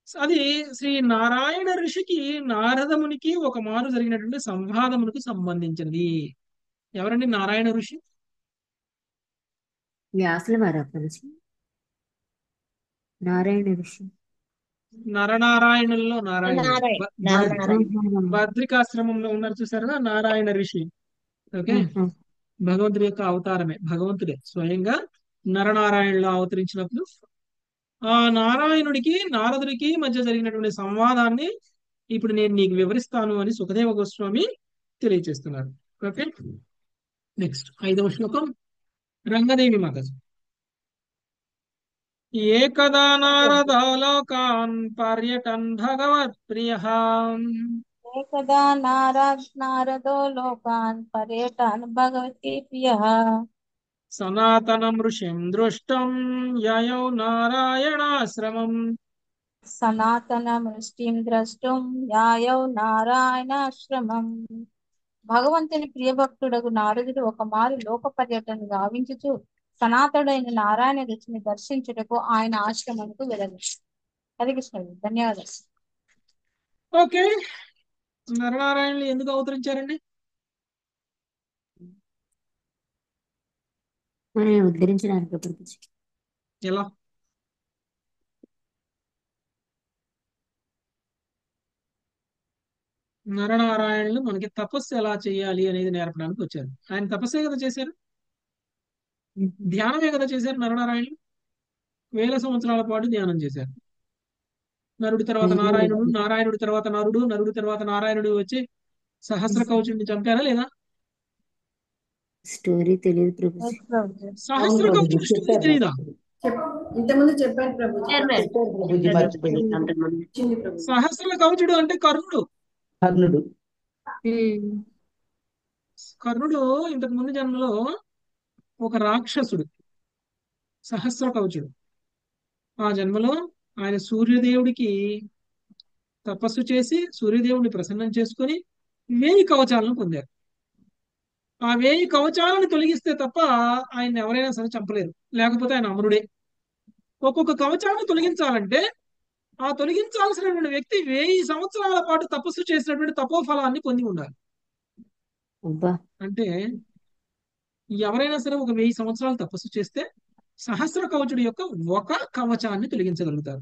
అది శ్రీ నారాయణ ఋషికి నారదమునికి ఒక మారు జరిగినటువంటి సంవాదమునకు సంబంధించినది. ఎవరండి నారాయణ ఋషి?
వ్యాసుల వారు గురించి. నారాయణ ఋషి
నరనారాయణుల్లో నారాయణుడు.
నారాయణ
బద్రికాశ్రమంలో ఉన్నారు చూసారా నారాయణ ఋషి. ఓకే, భగవంతుడి యొక్క అవతారమే, భగవంతుడే స్వయంగా నరనారాయణులో అవతరించినప్పుడు ఆ నారాయణుడికి నారదుడికి మధ్య జరిగినటువంటి సంవాదాన్ని ఇప్పుడు నేను నీకు వివరిస్తాను అని సుఖదేవ గోస్వామి తెలియజేస్తున్నారు. ఓకే, నెక్స్ట్ 5వ శ్లోకం. రంగదేవి మాతాజీ. ఏకదా నారదో లోకాన్ పర్యటన్ భగవత్ ప్రియ
ఏకదా నారదో లోకాన్ పర్యటన్ భగవతి ప్రియః
సనాతనం ఋషిం దృష్టం యయౌ నారాయణాశ్రమం.
సనాతనం వృష్టిం ద్రష్టుం యాయౌ నారాయణాశ్రమం. భగవంతుని ప్రియభక్తుడగు నారదుడు ఒక మారు లోక పర్యటన గావించుచు సనాతనుడైన నారాయణ రుచిని దర్శించుటకు ఆయన ఆశ్రమంకు వెళ్ళను. హరే కృష్ణ. ధన్యవాదాలు.
ఓకే, నరనారాయణులు ఎందుకు అవతరించారండి?
మనల్ని ఉద్ధరించడానికి ప్రభుజీ.
ఎలా? నరనారాయణులు మనకి తపస్సు ఎలా చేయాలి అనేది నేర్పడానికి వచ్చారు. ఆయన తపస్సే కదా చేశారు, ధ్యానమే కదా చేశారు. నరనారాయణులు 1000 సంవత్సరాల పాటు ధ్యానం చేశారు. నరుడి తర్వాత నారాయణుడు, నారాయణుడి తర్వాత నరుడు, నరుడి తర్వాత నారాయణుడు వచ్చి సహస్ర కవచుడిని చంపారా లేదా?
స్టోరీ తెలియదు ప్రభుజీ.
సహస్ర కవచుడి స్టోరీ తెలియదా?
ఇంతకుముందు చెప్పారు ప్రభుజీ.
సహస్ర కవచుడు అంటే కర్ణుడు. కర్ణుడు ఇంతకు ముందు జన్మలో ఒక రాక్షసుడు, సహస్ర కవచుడు. ఆ జన్మలో ఆయన సూర్యదేవుడికి తపస్సు చేసి సూర్యదేవుడిని ప్రసన్నం చేసుకొని 1000 కవచాలను పొందారు. ఆ 1000 కవచాలను తొలగిస్తే తప్ప ఆయన ఎవరైనా సరే చంపలేరు, లేకపోతే ఆయన అమరుడే. ఒక్కొక్క కవచాన్ని తొలగించాలంటే ఆ తొలగించాల్సినటువంటి వ్యక్తి 1000 సంవత్సరాల పాటు తపస్సు చేసినటువంటి తపోఫలాన్ని పొంది ఉండాలి. అంటే ఎవరైనా సరే ఒక 1000 సంవత్సరాలు తపస్సు చేస్తే సహస్ర కవచుడి యొక్క ఒక కవచాన్ని తొలగించగలుగుతారు.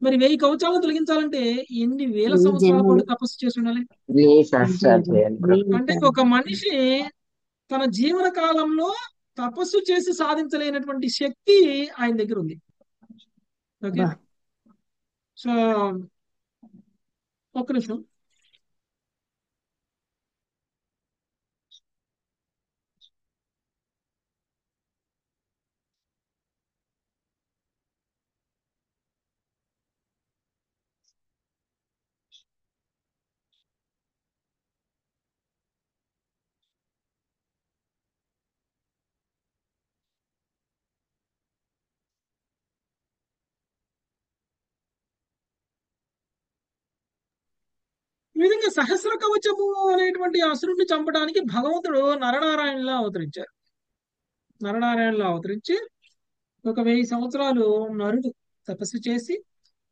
మరి 1000 కవచాలను తొలగించాలంటే ఎన్ని వేల సంవత్సరాల పాటు తపస్సు చేసి ఉండాలి? అంటే ఒక మనిషి తన జీవన కాలంలో తపస్సు చేసి సాధించలేనటువంటి శక్తి ఆయన దగ్గర ఉంది. ఓకే, సో ఒక్క నిమిషం. విధంగా సహస్ర కవచము అనేటువంటి అసురుడిని చంపడానికి భగవంతుడు నరనారాయణలా అవతరించారు. నరనారాయణలా అవతరించి ఒక 1000 సంవత్సరాలు నరుడు తపస్సు చేసి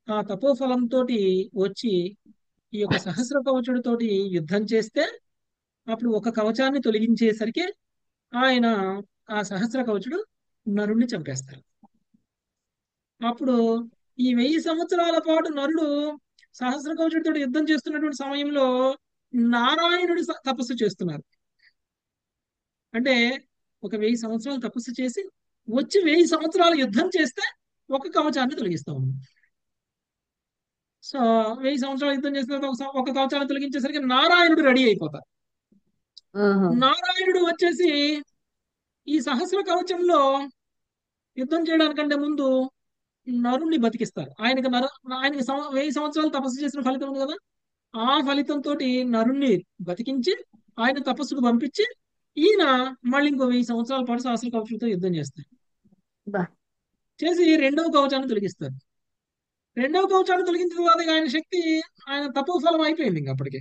ఆ తపోఫలంతో వచ్చి ఈ యొక్క సహస్ర కవచుడితోటి యుద్ధం చేస్తే అప్పుడు ఒక కవచాన్ని తొలగించేసరికి ఆయన ఆ సహస్ర కవచుడు నరుణ్ణి చంపేస్తారు. అప్పుడు ఈ 1000 సంవత్సరాల పాటు నరుడు సహస్ర కవచుడితో యుద్ధం చేస్తున్నటువంటి సమయంలో నారాయణుడు తపస్సు చేస్తున్నారు. అంటే ఒక 1000 సంవత్సరాలు తపస్సు చేసి వచ్చి 1000 సంవత్సరాలు యుద్ధం చేస్తే ఒక కవచాన్ని తొలగిస్తాం. సో 1000 సంవత్సరాలు యుద్ధం చేసిన తర్వాత ఒక కవచాన్ని తొలగించేసరికి నారాయణుడు రెడీ అయిపోతారు. నారాయణుడు వచ్చేసి ఈ సహస్ర కవచంలో యుద్ధం చేయడానికంటే ముందు నరుణ్ణి బతికిస్తారు. ఆయనకి 1000 సంవత్సరాలు తపస్సు చేసిన ఫలితం ఉంది కదా, ఆ ఫలితంతో నరుణ్ణి బతికించి ఆయన తపస్సుకు పంపించి ఈయన మళ్ళీ ఇంకో 1000 సంవత్సరాల పాటు సహస్ర కవచంతో యుద్ధం చేస్తారు. చేసి రెండవ కవచాన్ని తొలగిస్తారు. రెండవ కవచాన్ని తొలగించిన తర్వాత ఆయన శక్తి, ఆయన తపోఫలం అయిపోయింది ఇంకా అప్పటికే.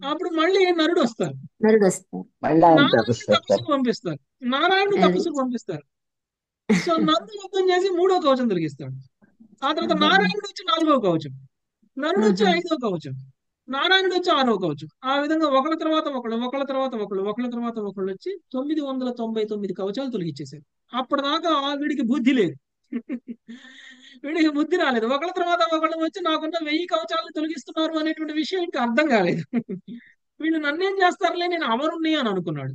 అప్పుడు మళ్ళీ నరుడు వస్తారు. నారాయణుడు తపస్సుకు పంపిస్తారు. నారాయణుడు తపస్సుకు పంపిస్తారు. సో నరుడు యుద్ధం చేసి మూడో కవచం తొలగిస్తాడు. ఆ తర్వాత నారాయణుడు వచ్చి 4వ కవచం, నరుడు వచ్చి 5వ కవచం, నారాయణుడు వచ్చి 6వ కవచం. ఆ విధంగా ఒకళ్ళ తర్వాత ఒకళ్ళు వచ్చి 999 కవచాలు తొలగించేశారు. అప్పటిదాకా వీడికి బుద్ధి లేదు. వీడికి బుద్ధి రాలేదు. ఒకళ్ళ తర్వాత ఒకళ్ళు వచ్చి నాకున్న 1000 కవచాలను తొలగిస్తున్నారు అనేటువంటి విషయం ఇంకా అర్థం కాలేదు. వీళ్ళు నన్నేం చేస్తారులే, నేను అమరుణ్ణి అని అనుకున్నాడు.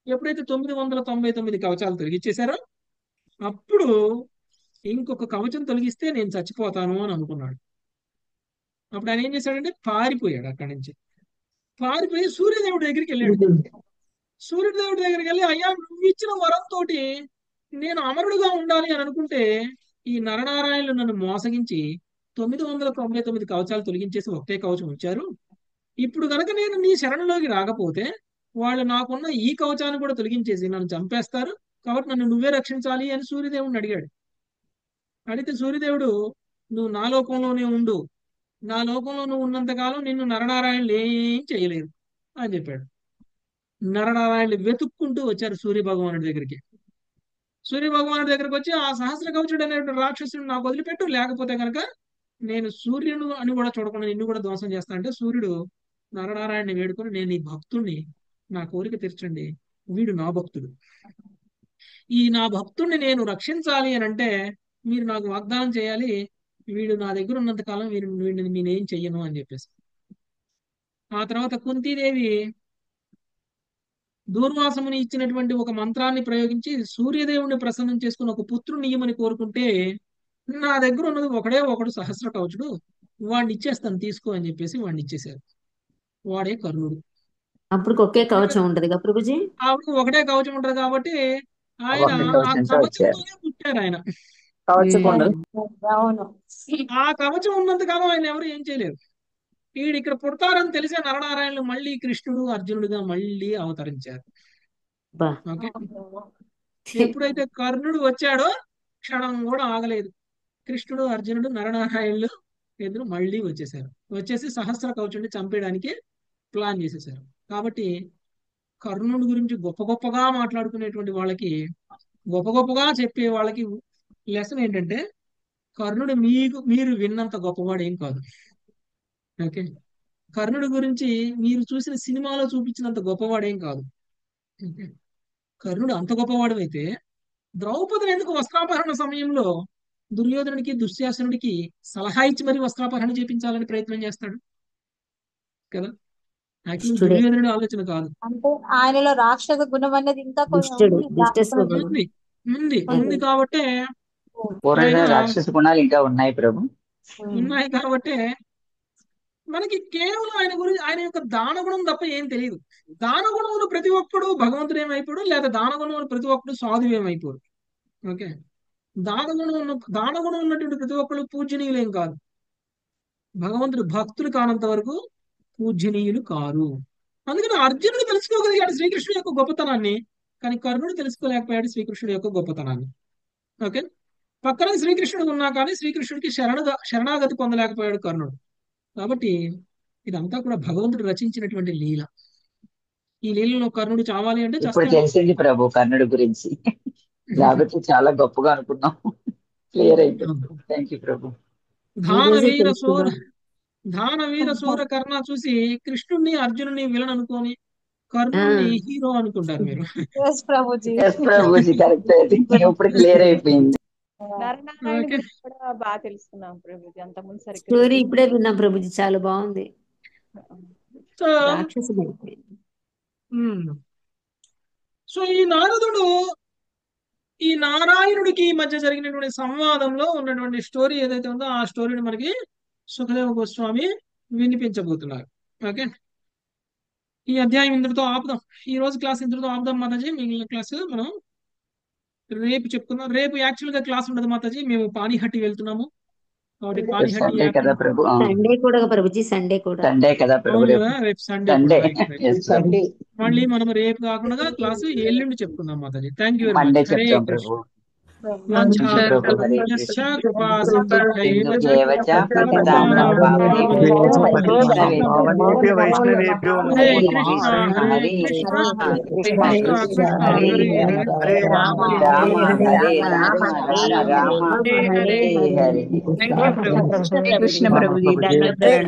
ఎప్పుడైతే 999 కవచాలు తొలగించేశారో అప్పుడు ఇంకొక కవచం తొలగిస్తే నేను చచ్చిపోతాను అని అనుకున్నాడు. అప్పుడు ఆయన ఏం చేశాడంటే పారిపోయాడు. అక్కడి నుంచి పారిపోయి సూర్యదేవుడి దగ్గరికి వెళ్ళాడు. సూర్యదేవుడి దగ్గరికి వెళ్ళి, అయ్యా నువ్వు ఇచ్చిన వరంతో నేను అమరుడుగా ఉండాలి అని అనుకుంటే ఈ నరనారాయణులు నన్ను మోసగించి 999 కవచాలు తొలగించేసి ఒకటే కవచం ఉంచారు. ఇప్పుడు కనుక నేను నీ శరణులోకి రాకపోతే వాళ్ళు నాకున్న ఈ కవచాన్ని కూడా తొలగించేసి నన్ను చంపేస్తారు. కాబట్టి నన్ను నువ్వే రక్షించాలి అని సూర్యదేవుడిని అడిగాడు. అడిగితే సూర్యదేవుడు, నువ్వు నా లోకంలోనే ఉండు, నా లోకంలో నువ్వు ఉన్నంతకాలం నిన్ను నరనారాయణులు ఏం చేయలేరు అని చెప్పాడు. నరనారాయణులు వెతుక్కుంటూ వచ్చారు సూర్య భగవానుడి దగ్గరికి. సూర్య భగవానుడి దగ్గరికి వచ్చి, ఆ సహస్ర కవచుడు అనేటువంటి రాక్షసుడు నాకు వదిలిపెట్టు, లేకపోతే కనుక నేను సూర్యుడు అని కూడా చూడకుండా నిన్ను కూడా ధ్వంసం చేస్తా. అంటే సూర్యుడు నరనారాయణని వేడుకొని, నేను ఈ భక్తుడిని, నా కోరిక తీర్చండి, వీడు నా భక్తుడు, ఈ నా భక్తుడిని నేను రక్షించాలి అని అంటే మీరు నాకు వాగ్దానం చేయాలి, వీడు నా దగ్గర ఉన్నంత కాలం వీడిని నేనేం చెయ్యను అని చెప్పేసి. ఆ తర్వాత కుంతీదేవి దూర్వాసముని ఇచ్చినటువంటి ఒక మంత్రాన్ని ప్రయోగించి సూర్యదేవుడిని ప్రసన్నం చేసుకుని ఒక పుత్రుని ఇయ్యమని కోరుకుంటే, నా దగ్గర ఉన్నది ఒకడు సహస్ర కవచుడు, వాడిని ఇచ్చేస్తాను తీసుకో అని చెప్పేసి వాడిని ఇచ్చేశారు. వాడే కర్ణుడు.
అప్పుడు ఒకే కవచం ఉంటది కదా ప్రభుజీ?
అప్పుడు ఒకటే కవచం ఉంటది కాబట్టి ఆయన ఆ కవచంతోనే పుట్టారు. ఆయన ఆ కవచం ఉన్నంత కాలం ఆయన ఎవరు ఏం చేయలేరు. వీడు ఇక్కడ పుడతారని తెలిసే నరనారాయణులు మళ్ళీ కృష్ణుడు అర్జునుడిగా మళ్ళీ అవతరించారు. ఓకే, ఎప్పుడైతే కర్ణుడు వచ్చాడో క్షణం కూడా ఆగలేదు. కృష్ణుడు అర్జునుడు నరనారాయణులు ఇద్దరు మళ్ళీ వచ్చేసి సహస్ర కవచుడిని చంపేయడానికి ప్లాన్ చేసేసారు. కాబట్టి కర్ణుడి గురించి గొప్ప గొప్పగా మాట్లాడుకునేటువంటి వాళ్ళకి, గొప్ప గొప్పగా చెప్పే వాళ్ళకి లెసన్ ఏంటంటే, కర్ణుడు మీరు విన్నంత గొప్పవాడు ఏం కాదు. ఓకే, కర్ణుడి గురించి మీరు చూసిన సినిమాలో చూపించినంత గొప్పవాడేం కాదు. ఓకే, కర్ణుడు అంత గొప్పవాడు అయితే ద్రౌపదిని ఎందుకు వస్త్రాపహరణ సమయంలో దుర్యోధనుడికి దుశ్శాసనుడికి సలహా ఇచ్చి మరి వస్త్రాపహరణ చేపించాలని ప్రయత్నం చేస్తాడు కదా? యాక్చువల్ దుర్యోధనుడి ఆలోచన కాదు.
అంటే ఆయనలో రాక్షస గుణం అనేది ఇంకా
ఉంది కాబట్టి
రాక్షస గుణాలు ఇంకా ఉన్నాయి ప్రభు.
ఉన్నాయి కాబట్టి మనకి కేవలం ఆయన గురించి, ఆయన యొక్క దానగుణం తప్ప ఏం తెలియదు. దానగుణములు ప్రతి ఒక్కడు భగవంతుడు ఏమైపోడు, లేదా దానగుణములు ప్రతి ఒక్కడు సాధువు ఏమైపోడు. ఓకే, దానగుణం ఉన్నటువంటి ప్రతి ఒక్కరు పూజనీయులేం కాదు. భగవంతుడు భక్తులు కానంత వరకు పూజనీయులు కారు. అందుకని అర్జునుడు తెలుసుకోగలిగాడు శ్రీకృష్ణుడి యొక్క గొప్పతనాన్ని, కానీ కర్ణుడు తెలుసుకోలేకపోయాడు శ్రీకృష్ణుడి యొక్క గొప్పతనాన్ని. ఓకే, పక్కన శ్రీకృష్ణుడు ఉన్నా కానీ శ్రీకృష్ణుడికి శరణాగతి పొందలేకపోయాడు కర్ణుడు. కాబట్టి ఇదంతా కూడా భగవంతుడు రచించినటువంటి లీల. ఈ లీలలో కర్ణుడు చావాలి అంటే
ఇప్పుడు
చస్తాడు.
తెలిసింది ప్రభు కర్ణుడి గురించి. లేకపోతే చాలా గొప్పగా అనుకున్నాం. క్లియర్ అయింది. థ్యాంక్ యూ ప్రభు.
దానవీర సూర కర్ణ చూసి కృష్ణుడిని అర్జునుడిని విలన్ అనుకోని కర్ణుడిని హీరో అనుకుంటారు మీరు.
Yes Prabhuji.
Yes Prabhuji correct. ఇప్పుడు క్లియర్ అయిపోయింది.
నరనారాయణ గురించి కూడా బాగా తెలుసుకున్నాం ప్రభుజీ. అంత ముందు సరిగ్గా
స్టోరీ ఇప్పుడే విన్నాం ప్రభుజీ, చాలా బాగుంది.
సో
రాక్షసుడు అయిపోయింది.
సో ఈ నారదుడు ఈ నారాయణుడికి మధ్య జరిగినటువంటి సంవాదంలో ఉన్నటువంటి స్టోరీ ఏదైతే ఉందో ఆ స్టోరీని మనకి సుఖదేవ గోస్వామి వినిపించబోతున్నారు. ఓకే, ఈ అధ్యాయం ఇంతటితో ఆపుదాం. ఈ రోజు క్లాస్ ఇంతటితో ఆపుదాం మాతాజీ. మిగిలిన క్లాస్ మనం రేపు చెప్పుకుందాం. రేపు యాక్చువల్ గా క్లాస్ ఉండదు మాతాజీ, మేము పానీహట్టి వెళ్తున్నాము కాబట్టి పానీహట్టి
సండే కదా ప్రభు.
సండే కూడా ప్రభుజీ, సండే కూడా
సండే కదా ప్రభు.
అవును కదా, రేపు సండే
సండే
సండే
మళ్ళీ మనం రేపు కాకుండా క్లాసు ఎల్లుండి చెప్పుకుందాం Mataji. Thank you very
Monday
much. Hare
చెప్తాం
కృష్ణ.
ప్రభు.
మంచి
ప్రభు హరే
యశ
కృష్ణ.
కృపా సింధు
సింధుభ్యేవచ పతితానాం పావనేభ్యో
పావనేభ్యో వైష్ణవేభ్యో
హరే
నమో
కృష్ణ
నమః.
హరే కృష్ణ కృష్ణ కృష్ణ
హరే
హరే హరే
హరే రామ
రామ హరే రామ రామ రామ
హరే హరే.
హరే హరే.
థ్యాంక్ యూ ప్రభు.
కృష్ణ ప్రభుజీ, ధన్యవాదాలు.